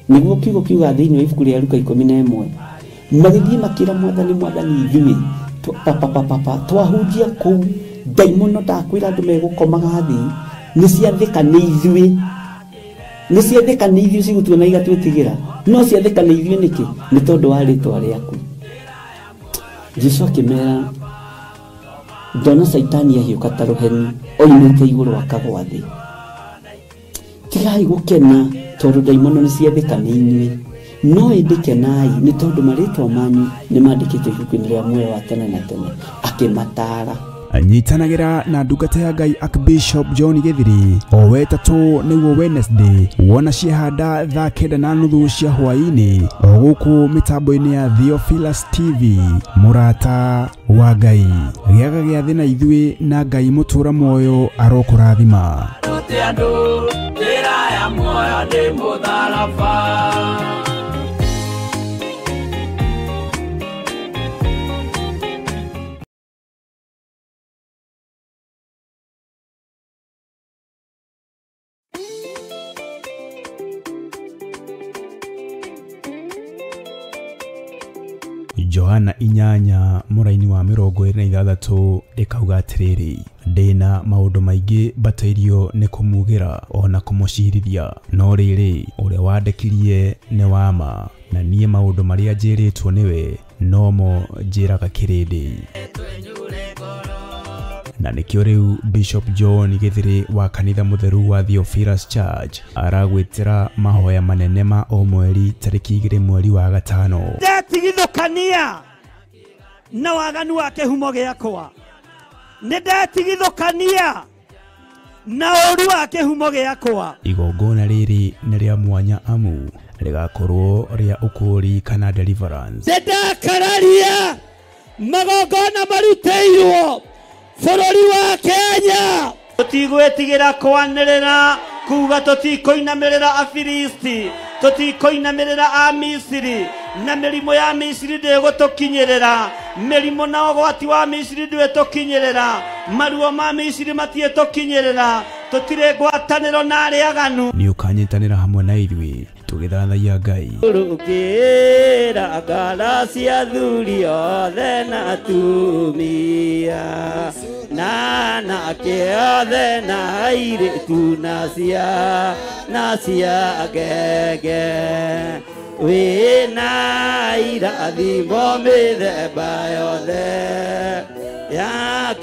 niguo kiugo kiuga thiini wa ibuku ria Luka 11 magithie makira mwathani ithui twahunjia kuu daimono ndakwira andu megukomaga thi ni ciathika ni ithui cigutuona igatwitigira no ciathika ni ithui niki ni tondu wa ritwa riaku. Jesu akimera ndona Saitani ahiuka ta ruheni oimite iguru akagwa thi. Tigai gukena tondu daimono ni ciathika ni inyui no indikenai ni tondu maritwa manyu ni mandikitwo ibuku-ini ria muoyo wa tene na tene. Akimatara anyitanagira na ndungata ya Ngai Archbishop John Githiri o wetatu niguo Wednesday wona ciehanda thaa 9:30 cia hwaini o guku mitambo-ini ya Theophilus TV. Murata wa Ngai giaga gia thina ithui na Ngai mutura moyo arokurathima. Johana 8 muraini wa 26 ikauga atiriri ndina maundu maingi batairio ni kumugira ona kumucirithia no riri uria wandekirie ni wama na nie maundu maria njiritwo niwe nomo njiraga kirindi. Na nikio riu Bishop John Githiri wa kanitha mutheru wa Theophilus Church aragwitira mahoya manene ma o mweri tariki 2 mweri wa gatano. Ndetigithukania na waganu wa kihumo giakwa, ndetigithukania na oru wa kihumo giakwa. Igongona riri ni ria mwanya amu rigakorwo ria ukuri kana deliverance. Ndakararia magongona maruteirwo bururi wa Kenya. Tutigwetigira kwanirira kuga tutikoinamirira Afilisti, tutikoinamirira a Misiri na mirimo ya Misiri ndigutukinyirira, mirimo na ugwati wa Misiri ndigutukinyirira, maruo ma Misiri matietukinyirira, tutire ngwataniro na ariaganu. Ni ukanyitanira hamwe na ithui tugithathagia Ngai. Rukira ngara cia thuri othe na atumia na kiothe na airitu na cia ngenge wina irathimo mithemba yothe ya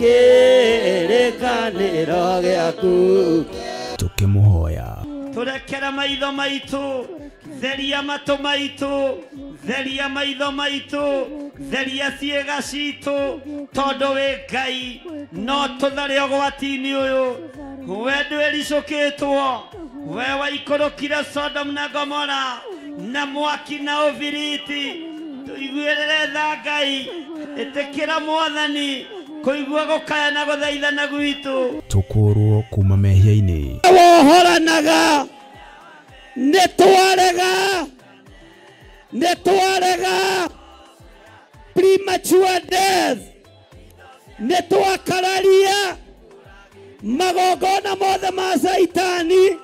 kirikaniro giaku. Tukimuhoya turekera maitho maitu, theria matu maitu, theria maitho maitu, theria ciega citu, tondu wi Ngai no tuthare ugwati-ini uyu. We ndwiricukitwo, we waikurukire Sodom na Gomora na mwaki na uviriti. Tuiguirire tha Ngai, itikira Mwathani kuigua gukaya na guthaithana gwitu. Tukurwo kuma mehia-ini wohoranaga nitwarega netwarega premature death, netwakararia magongona mothe ma Saitani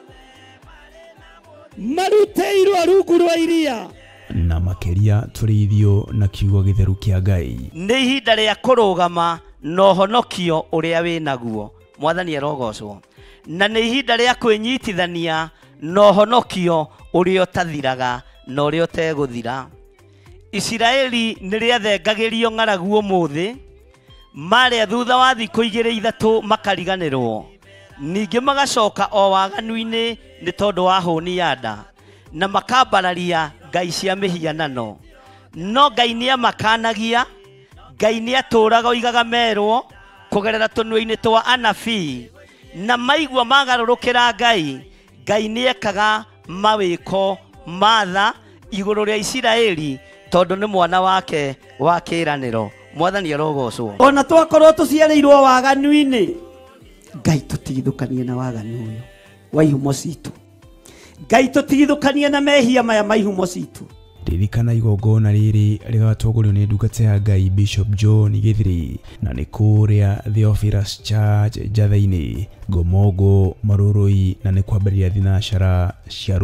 maruteirwo rungu rwa iria na makeria turithio na kiugo githeru kia Ngai. Nĩ ihinda rĩa kũrũgama na ũhonokio ũrĩa wĩnaguo. Mwathani arogocwo. Na nĩ ihinda rĩa kwĩnyitithania na ũhonokio ũrĩa ũtathiraga na ũrĩa ũtegũthira. Isiraeli nĩ rĩathengagĩrio ng'aragu ũmũthĩ, marĩa thutha wa thikũ 2-3 makariganĩrwo. Ningĩ magacoka o waganu-inĩ nĩ tondũ wa hũni ya nda, na makambararia ngai cia mĩhianano. No Ngai nĩ amakanagia, Ngai nĩ atũraga oigaga merwo kũgerera tũnua-inĩ twa anabii, na maigua magarũrũkĩra Ngai, Ngai nĩ ekaga mawĩko matha igũrũ rĩa Isiraeli tondũ nĩ mwana wake wa kĩĩranĩro. Mwathani arogocwo. Ona twakorwo tũciarĩirwo waganu-inĩ, Ngai tũtigithũkanie na waganu ũyũ wa ihumo citũ. Ngai tũtigithũkanie na mehia maya ma ihumo citũ. Ririkana igongona rĩrĩ rĩgatongorio nĩ ndungata ya Ngai Bishop John Githiri, na nĩ kũrĩa Theophilus Church Njatha-inĩ, Ngomongo, Marũrũi, na nĩ kwambĩrĩria thinacara cia